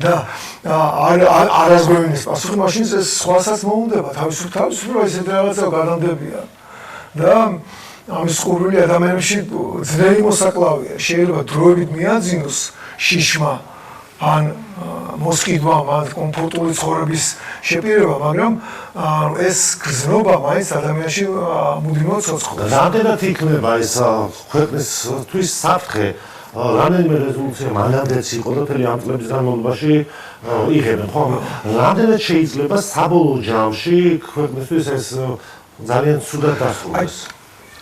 I: და არაზღვევინის პასუხი მაშინ ეს სხვასაც მოუნდება თავისუფლება ისეთ რაღაცა გადამდებია და ამის ყურვილი ადამიანებში ძნელი მოსაკლავია შეიძლება დროებით მიაძინოს შიშმა ან მოსყიდვამ ან კომფორტული ცხოვრების შეპირება, მაგრამ ეს გზნობა მაინც ადამიანში მუდმივად ცოცხლობს.
A: რამდენად იქნება ეს ქვეყნისთვის საფრთხე რამდენიმე რეზოლუცია მანამდეც იყო და მთელი ამ წლების განმავლობაში იღებენ, ხო? რამდენად შეიძლება საბოლოო ჯამში ქვეყნისთვის ეს ძალიან ცუდად დასრულდეს?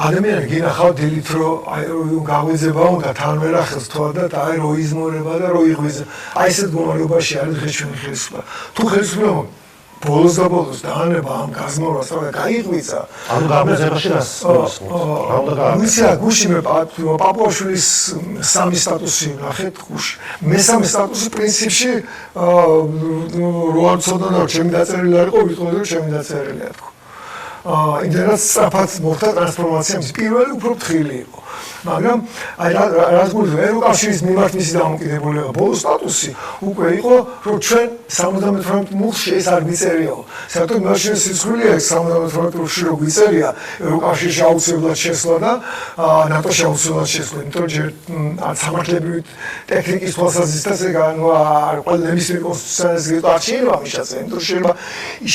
I: ადამიანი გინახავ დილით რომ გაღვიძება უნდა თან ვერ ახელს თქვა და აი რო იზმორება და რო იღვიძა. აი ესეთ მდგომარეობაში არის დღეს ჩვენი ხელისუფლება. თუ ხელისუფლება ბოლოს და ბოლოს დაანება ამ გაზმორას და გაიღვიძა.
A: ანუ გამოძებაში
I: ვიცი გუში მე პაპუაშვილის სამი სტატუსი ნახეთ გუში. მესამე სტატუსი პრინციპში რო არ ცოდნა და ჩემი დაწერილი არ იყო ვიტყოდი რომ ჩემი დაწერილია თქო. იმდენად სწრაფად მოხდა ტრანსფორმაცია მის პირველი უფრო ფრთხილი იყო მაგრამ აი რაც გულზე ევროკავშირის მიმართ მისი დამოკიდებულება ბოლო სტატუსი უკვე იყო რომ ჩვენ 78 მუხში ეს არ გვიწერიაო საერთოდ მაშინ სიცხვილია 78 მუხში რო გვიწერია ევროკავშირში აუცილებლად შესვლა და ნატოში აუცილებლად შესვლა იმიტომ რომ ჯერ სამართლებრივი ტექნიკის თვალსაზრისით ეგ ანუ ყველა ნებისმიერ კონსტიტუციას არჩევა მიშაძე იმიტომ რომ შეიძლება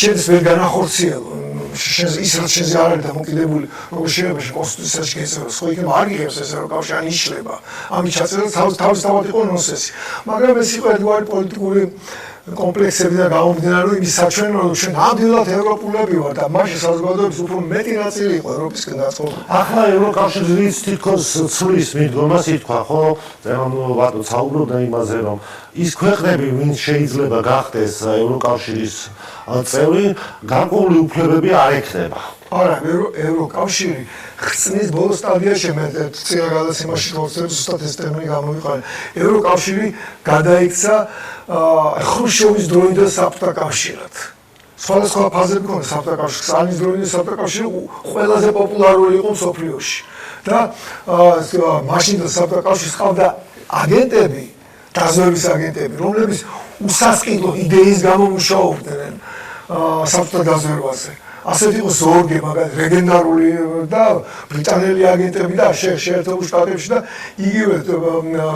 I: შედეს ვერ განახორციელო ის რაც შეზე არ არის დამოკიდებული როგორ შეიძლება კონსტიტუციაში გეწეროს ხო იქნება არ იღებს ეს ევროკავშირი ან იშლება ამის ჩაწერა თავისთავად იყო ნონსენსი მაგრამ ეს იყო ერთგვარი პოლიტიკური კომპლექსები და გამომდინარე რომ იმის საჩვენო რომ ჩვენ ამდენად ევროპულები ვართ და მაშინ საზოგადოების უფრო მეტი ნაწილი იყო ევროპისკენ დაწყობილი
A: ახლა ევროკავშირის თითქოს ცვლის მიდგომას ითქვა ხო ბატონო საუბრობდა იმაზე რომ ის ქვეყნები ვინც შეიძლება გახდეს ევროკავშირის წევრი გარკვეული უფლებები არ ექნება
I: არა ევროკავშირი ხსნის ბოლო სტადიაში მე წინა გადაცემაში ვთქვი ზუსტად ეს ტერმინი გამოვიყარე ევროკავშირი გადაიქცა ხრუშჩოვის დროიდან საბჭოთა კავშირად სხვადასხვა ფაზები ქონდა საბჭოთა კავშირში სტალინის დროიდან საბჭოთა კავშირი ყველაზე პოპულარული იყო მსოფლიოში და მაშინ და საბჭოთა კავშირში ყავდა აგენტები დაზვერვის აგენტები რომლებიც უსასყიდლო იდეის გამო მუშაობდნენ საბჭოთა დაზვერვაზე ასეთი იყო ზორგი მაგალითად ლეგენდარული და ბრიტანელი აგენტები და შეერთებულ შტატებში და იგივე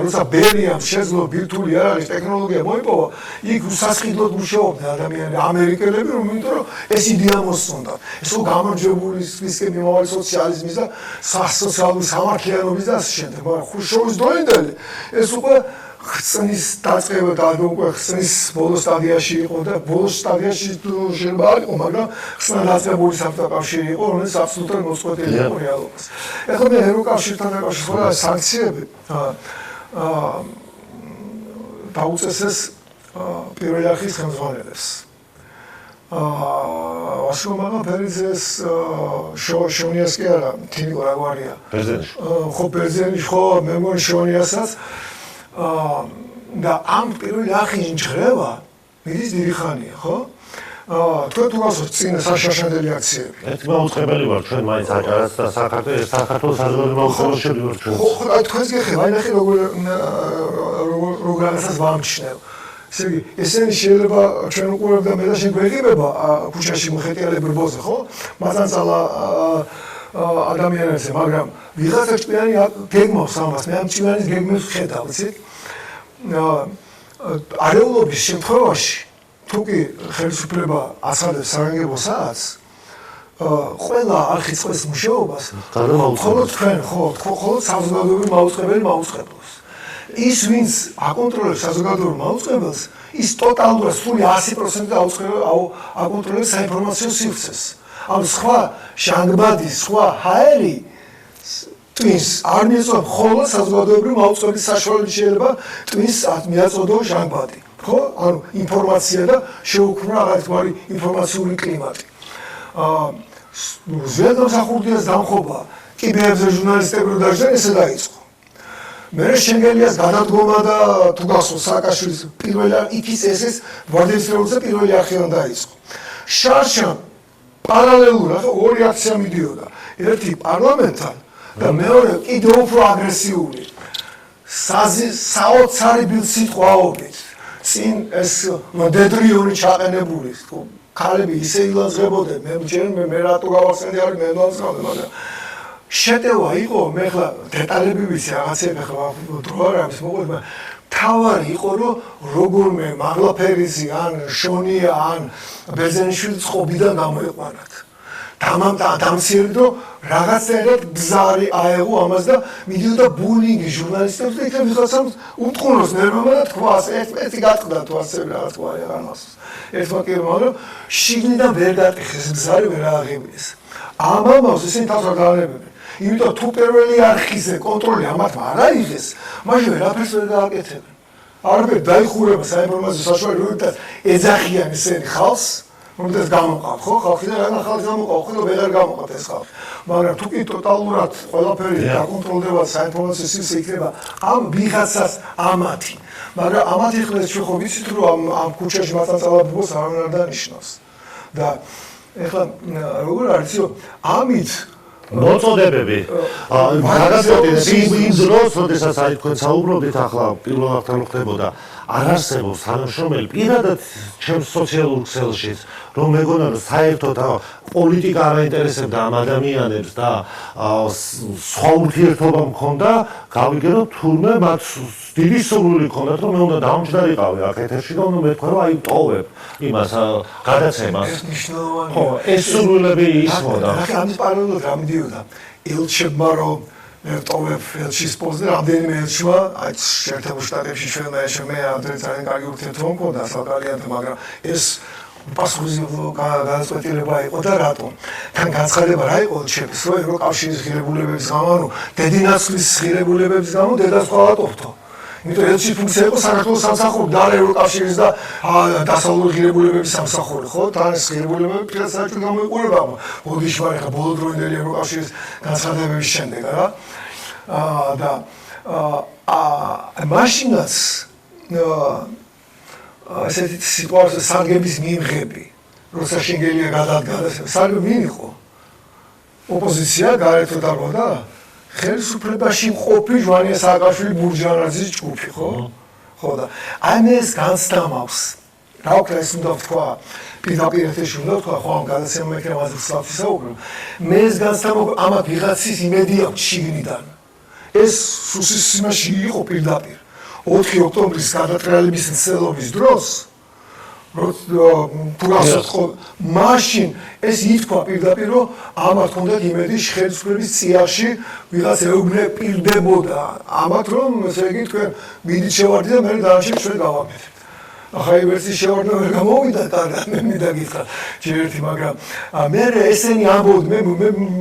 I: როცა ბერიამ შეძლო ბირთვული არ არის ტექნოლოგია მოიპოვა იქ უსასყიდლოდ მუშაობდნენ ადამიანები ამერიკელები იმიტომ რომ ეს იდეა მოსწონდა ეს იყო გამარჯვებული ისკები მომავალი სოციალიზმის და სოციალური სამართლიანობის და ასე შემდეგ მაგრამ ხრუშჩოვის დროინდელი ეს უკვე ხსნის დაწყება და უკვე ხსნის ბოლო სტადიაში იყო და ბოლო სტადიაში შეიძლება არ იყო, მაგრამ ხსნა დაწყებული საბჭოთა კავშირი იყო, რომელიც აბსოლუტურად მოსწყვეტილი იყო რეალობას. ეხლა მე ევროკავშირთან დაკავშირებული სანქციები დაუწესეს პირველი არხის ხელმძღვანელებს. ვასილ მაღალფერიძეს შონიას კი არა, თინიკო რაგვარია. ხო ბერძენიშ ხო მე მგონი შონიასაც და ამ პირველი არხის ჭრევა მიდის დიდი ხანია, ხო? თქვენ თუ გასვით წინა საშაშანდელი აქციები.
A: ერთი მაუწყებელი ვარ ჩვენ მაინც აჭარას და საქართველოს საზოგადოებრივ მაუწყებელში შევდივართ ჩვენ.
I: ხო, თქვენს გეხება, აი ნახე როგორ რაღაცას ვამჩნევ. ესე იგი, ესენი შეიძლება ჩვენ უყურებთ და მე და შენ გვეღებება ქუჩაში მოხეტიალებ რბოზე, ხო? მაწანწალა ადამიანებს, მაგრამ ვიღაცა ჭკვიანი გეგმავს ამას, მე ამ ჭკვიანის გეგმებს ვხედავ, იცით? არეულობის შემთხვევაში თუ კი ხელისუფლება აცხადებს საგანგებო საათს, ყველა არხი წყვეს მუშაობას, მხოლოდ თქვენ, მხოლოდ საზოგადოებრივ მაუწყებელს. ის ვინც აკონტროლებს საზოგადოებრივ მაუწყებელს, ის ტოტალურად სული 100% აკონტროლებს საინფორმაციო სივრცეს. ამ სხვა შანგბადი, სხვა ჰაერი ტვინს არ მიეწოდება ხოლმე საზოგადოებრივ მაუწყებლის საშუალებით შეიძლება ტვინს მიაწოდოს შანგბადი. ხო? ანუ ინფორმაცია და შეუქმნა რაღაცგვარი ინფორმაციული კლიმატი. ზედამსახურდიას დამხობა კიბერებზე ჟურნალისტები რო დაჟდნენ, ესე დაიწყო. მე შენგელიას გადადგომა და თუ გახსოვს სააკაშვილის პირველი იქის ესეს გვარდიელის რევოლუცია პირველი არხიდან დაიწყო. შარშან პარალელურად ორი აქცია მიდიოდა. ერთი პარლამენტთან და მეორე კიდევ უფრო აგრესიული. საოცარი ბილსიტყვაობით. წინ ეს დედრიონი ჩაყენებული. ქალები ისე ილაძღებოდნენ, მე რატო გავახსენდი არის მე დავსწავლე, მაგრამ შეტევა იყო, მე ხლა დეტალები ვიცი რაღაცები ხლა დრო არ არის მოყვება. თავარი იყო რომ როგორმე მაღლაფერიძე ან შონია ან ბერძენიშვილი წყობიდან გამოიყვანათ. დამციერდი რომ რაღაცნაირად ბზარი აეღო ამას და მიდიოდა ბულინგი ჟურნალისტებს და იქნებ ვიღაცამ უტყუნოს ნერვებმა და თქვას ერთი გატყდა თუ ასე რაღაც ყარი აღარ მასს. ერთმა კი მაგრამ შიგნიდან ვერ დატეხეს ბზარი ვერ აღებიეს. ამას ისინი თავს არ დაანებებენ. იმიტომ თუ პირველი არხიზე კონტროლი ამათმა არ აიღეს, მაშინ ვერაფერს ვერ გააკეთებენ. არაფერი დაიხურება საინფორმაციო საშუალებებთან ეძახიან ისინი ხალხს, რომელსაც გამოყავთ, ხო? ხალხი და რა ხალხი გამოყავთ, ხო, ვეღარ გამოყავთ ეს ხალხი. მაგრამ თუ კი ტოტალურად ყველაფერი დაკონტროლდება საინფორმაციო სივრცე იქნება ამ ვიღაცას ამათი. მაგრამ ამათი ხლეს ჩვენ ხო ვიცით რომ ამ ქუჩაში მასთან წალაბოს არავინ არ დანიშნავს. და ეხლა როგორ არის რომ ამით
A: მოწოდებები გადაწყვეტილეს იმ დროს, როდესაც აი თქვენ საუბრობთ ახლა პირველ რიგთან ხდებოდა არ არსებობს თანამშრომელი პირადად ჩემს სოციალურ ქსელშიც რომ მეგონა რომ საერთოდ პოლიტიკა არ აინტერესებდა ამ ადამიანებს და სხვა ურთიერთობა მქონდა გავიგერო თურმე მათ დიდი სურვილი ჰქონდათ რომ მე უნდა დამჯდარიყავი აქ ეთერში და უნდა მეთქვა რომ აი ტოვებ იმას გადაცემას ხო ეს სურვილები ისმოდა
I: ამის პარალელურად რა მიდიოდა ელჩებმა რომ ტოვებ ელჩის პოსტზე რამდენიმე ელჩმა აი შეერთებულ შტატებში ჩვენ მე ამდენ ძალიან კარგი ურთიერთობა მქონდა საკალიანთან მაგრამ ეს პასუხისმგებლო გადაწყვეტილება იყო და რატომ? თან განცხადება რა იყო ელჩების რომ ევროკავშირის ღირებულებების გამო ანუ დედინაცვლის ღირებულებების გამო დედას ყავატოფთო იმიტომ ელჩის ფუნქცია იყო საქართველოს სამსახური და ევროკავშირის და დასავლური ღირებულებების სამსახური ხო? თან ეს ღირებულებები პირად საერთოდ გამოიყურება ბოდიში ვარ ხა ბოლო დროინდელი ევროკავშირის განცხადებების შემდეგ რა და მაშინაც ასეთი სიტუაცია სარგების მიიღები როცა შეგელია გადადგა სარგები ვინ იყო ოპოზიცია გარეთ დარბოდა ხელისუფლებაში მყოფი ჟვანია სააკაშვილი ბურჯანაძის ჯგუფი ხო და აი ეს განსტამავს რა ვქნა ეს უნდა ვთქვა პირდაპირ ეთერში უნდა ვთქვა ხო ამ გადაცემა იქნება მასზე საუბრო მე ეს განსტამავ ამათ ვიღაცის იმედი აქვს შიგნიდან ეს სუსის იმაში იყო პირდაპირ 4 ოქტომბრის გადატრიალების მცდელობის დროს მაშინ ეს ითქვა პირდაპირ რომ ამათ ჰქონდათ იმედი ხელისუფლების წიაღში ვიღაც ეუბნე პირდებოდა ამათ რომ ესე იგი თქვენ მიდით შევარდით და მე დანარჩენი ჩვენ გავაკეთებთ ახლა ვერსი შევარდნა ვერ გამოვიდა კარგად მე მინდა გითხრა ჯერ ერთი მაგრამ მე ესენი ამბობდნენ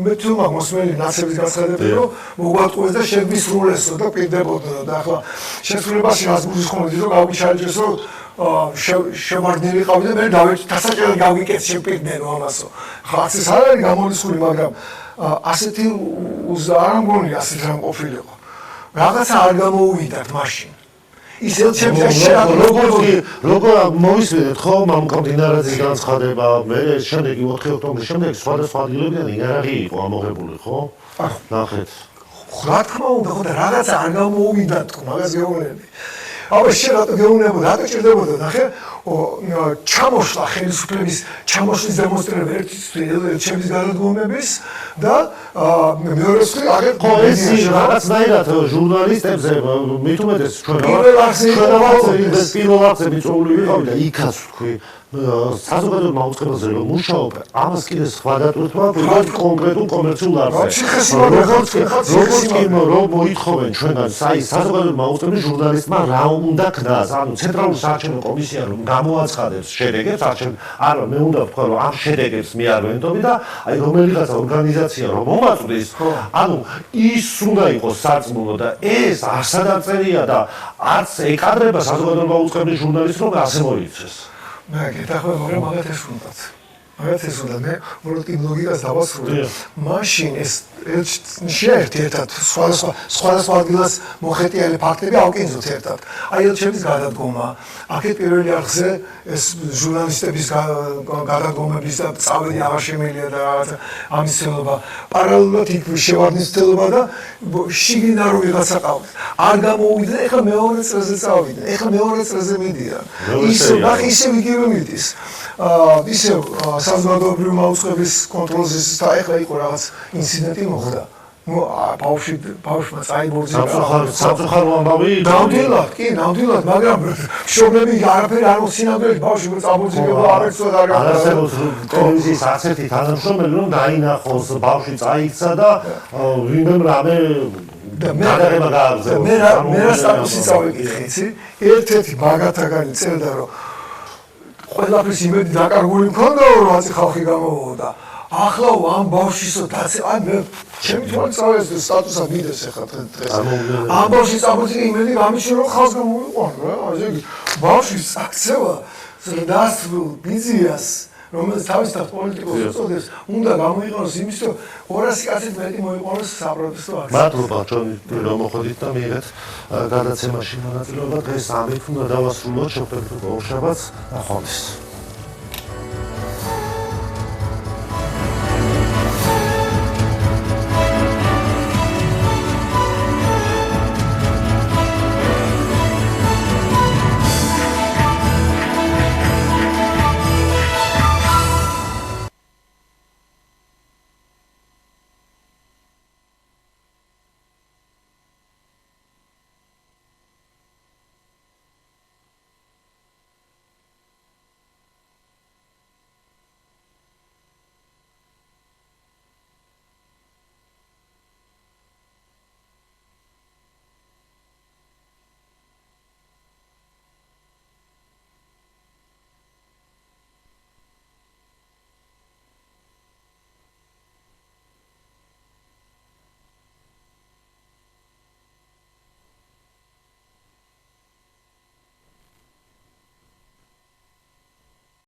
I: მე თუ მაგოსმელი ნაცების განცხადებები რომ მოგვატყუეს და შეგვისრულესო და პირდებოდა და ახლა შესრულებაში რას გულისხმობდი რომ გავიჩარჯეს რომ შევარდნილი ყავდი და მე დავერჩი დასაჭერად გავიკეთე შეპირდნენ ამასო ხა ეს არ არის გამორიცხული მაგრამ ასეთი არ მგონია ასეთ რამ ყოფილიყო რაღაცა არ გამოუვიდათ მაშინ ის ელჩები
A: როგორ მოვისმენთ ხო მამუკამდინარაძის განცხადება მე შემდეგი 4 ოქტომბრის შემდეგ სხვადასხვა ადგილებიდან იარაღი იყო ამოღებული ხო ნახეთ
I: რა თქმა უნდა ხო და რაღაცა არ გამოუვიდათ თქო მაგას გეუბნები აბა შენ რატო გეუბნებოდა რატო ჭირდებოდა ნახე ჩამოშლა ხელისუფლების ჩამოშლის დემონსტრირება ერთის ელჩების გადადგომების და მეორეს აგერ
A: ხო ეს რაღაცნაირად ჟურნალისტებზე მით უმეტეს ჩვენ პირველ არხზე მიწვეული ვიყავი და იქაც ვთქვი საზოგადოებრივ მაუწყებელზე რომ მუშაობ ამას კიდე სხვა დატვირთვა კონკრეტულ კომერციულ არხზე როგორც კი რომ მოითხოვენ ჩვენგან საზოგადოებრივ მაუწყებლის ჟურნალისტმა რა უნდა ქნას ანუ ცენტრალური საარჩევნო კომისია რომ გამოაცხადებს შედეგებს არა მე უნდა ვთქვა რომ ამ შედეგებს მე არ ვენდობი და აი რომელიღაცა ორგანიზაცია რომ მომაწვდის ანუ ის უნდა იყოს სარწმუნო და ეს არსად არ წერია და არც ეკადრება საზოგადოებრივ მაუწყებლის ჟურნალისტს რომ ასე მოიქცეს
I: მე გეთახმები მაგრამ მაგათ ეს უნდათ მაგათ ეს უნდა მე უბრალოდ იმ ლოგიკას დავასრულე. მაშინ ეს შეერთი ერთად სხვადასხვა ადგილას მოხეტიალე ფაქტები ავკინზოთ ერთად. აი ელჩების გადადგომა, აქეთ პირველი არხზე ეს ჟურნალისტების გადადგომების და წავედი აღარ შემიძლია და ამის ცელობა. პარალელურად იქ შევარდნის ცელობა და შიგნით რომ ვიღაცა ყავდა. არ გამოუვიდნენ, ეხლა მეორე წელზე წავიდნენ. ეხლა მეორე წელზე მიდიან. ისევ იგივე მიდის. ისევ საზოგადოებრივი მაუწყების კონტროლზე და ეხლა იყო რაღაც ინციდენტი მოხდა. ბავშვმა წაიბორძია.
A: სამწუხარო ამბავი.
I: ნამდვილად, კი, ნამდვილად, მაგრამ მშობლები არაფერი არ მოსინამდვილეს ბავშვი რომ წაბორძიებო არ ეცოდა და არ
A: არსებობს ტელევიზიის ასეთი თანამშრომელი რომ დაინახოს ბავშვი წაიქცა და ვინმე რამე გადაღება გააგზავნოს.
I: მე რა სტატუსი წავიკითხე, იცი? ერთ-ერთი მაგათაგანი წერდა რომ ყველაფრის იმედი დაკარგული მქონდაო რომ აწი ხალხი გამოვოდა. ახლა ამ ბავშვისო დაცე აი მე ჩემი თვალით წავეdes სტატუსად მიდეს ახლა დღეს. ამ ბავშვის წაბოძი იმედი გამიშო რომ ხალხს გამოიყვანო რა. ასე ბავშვის აქცევა დასრულ ბიზიას რომელიც თავისთავად პოლიტიკოს უწოდებს, უნდა გამოიყენოს იმის რომ 200 კაცით მეტი მოიყვანოს საპროტესტო აქცია.
A: მადლობა ჩვენი რომ მოხვედით და მიიღეთ გადაცემაში მონაწილეობა. დღეს ამით უნდა დავასრულოთ, შევხვდებით უკვე ორშაბათს. ნახვამდის.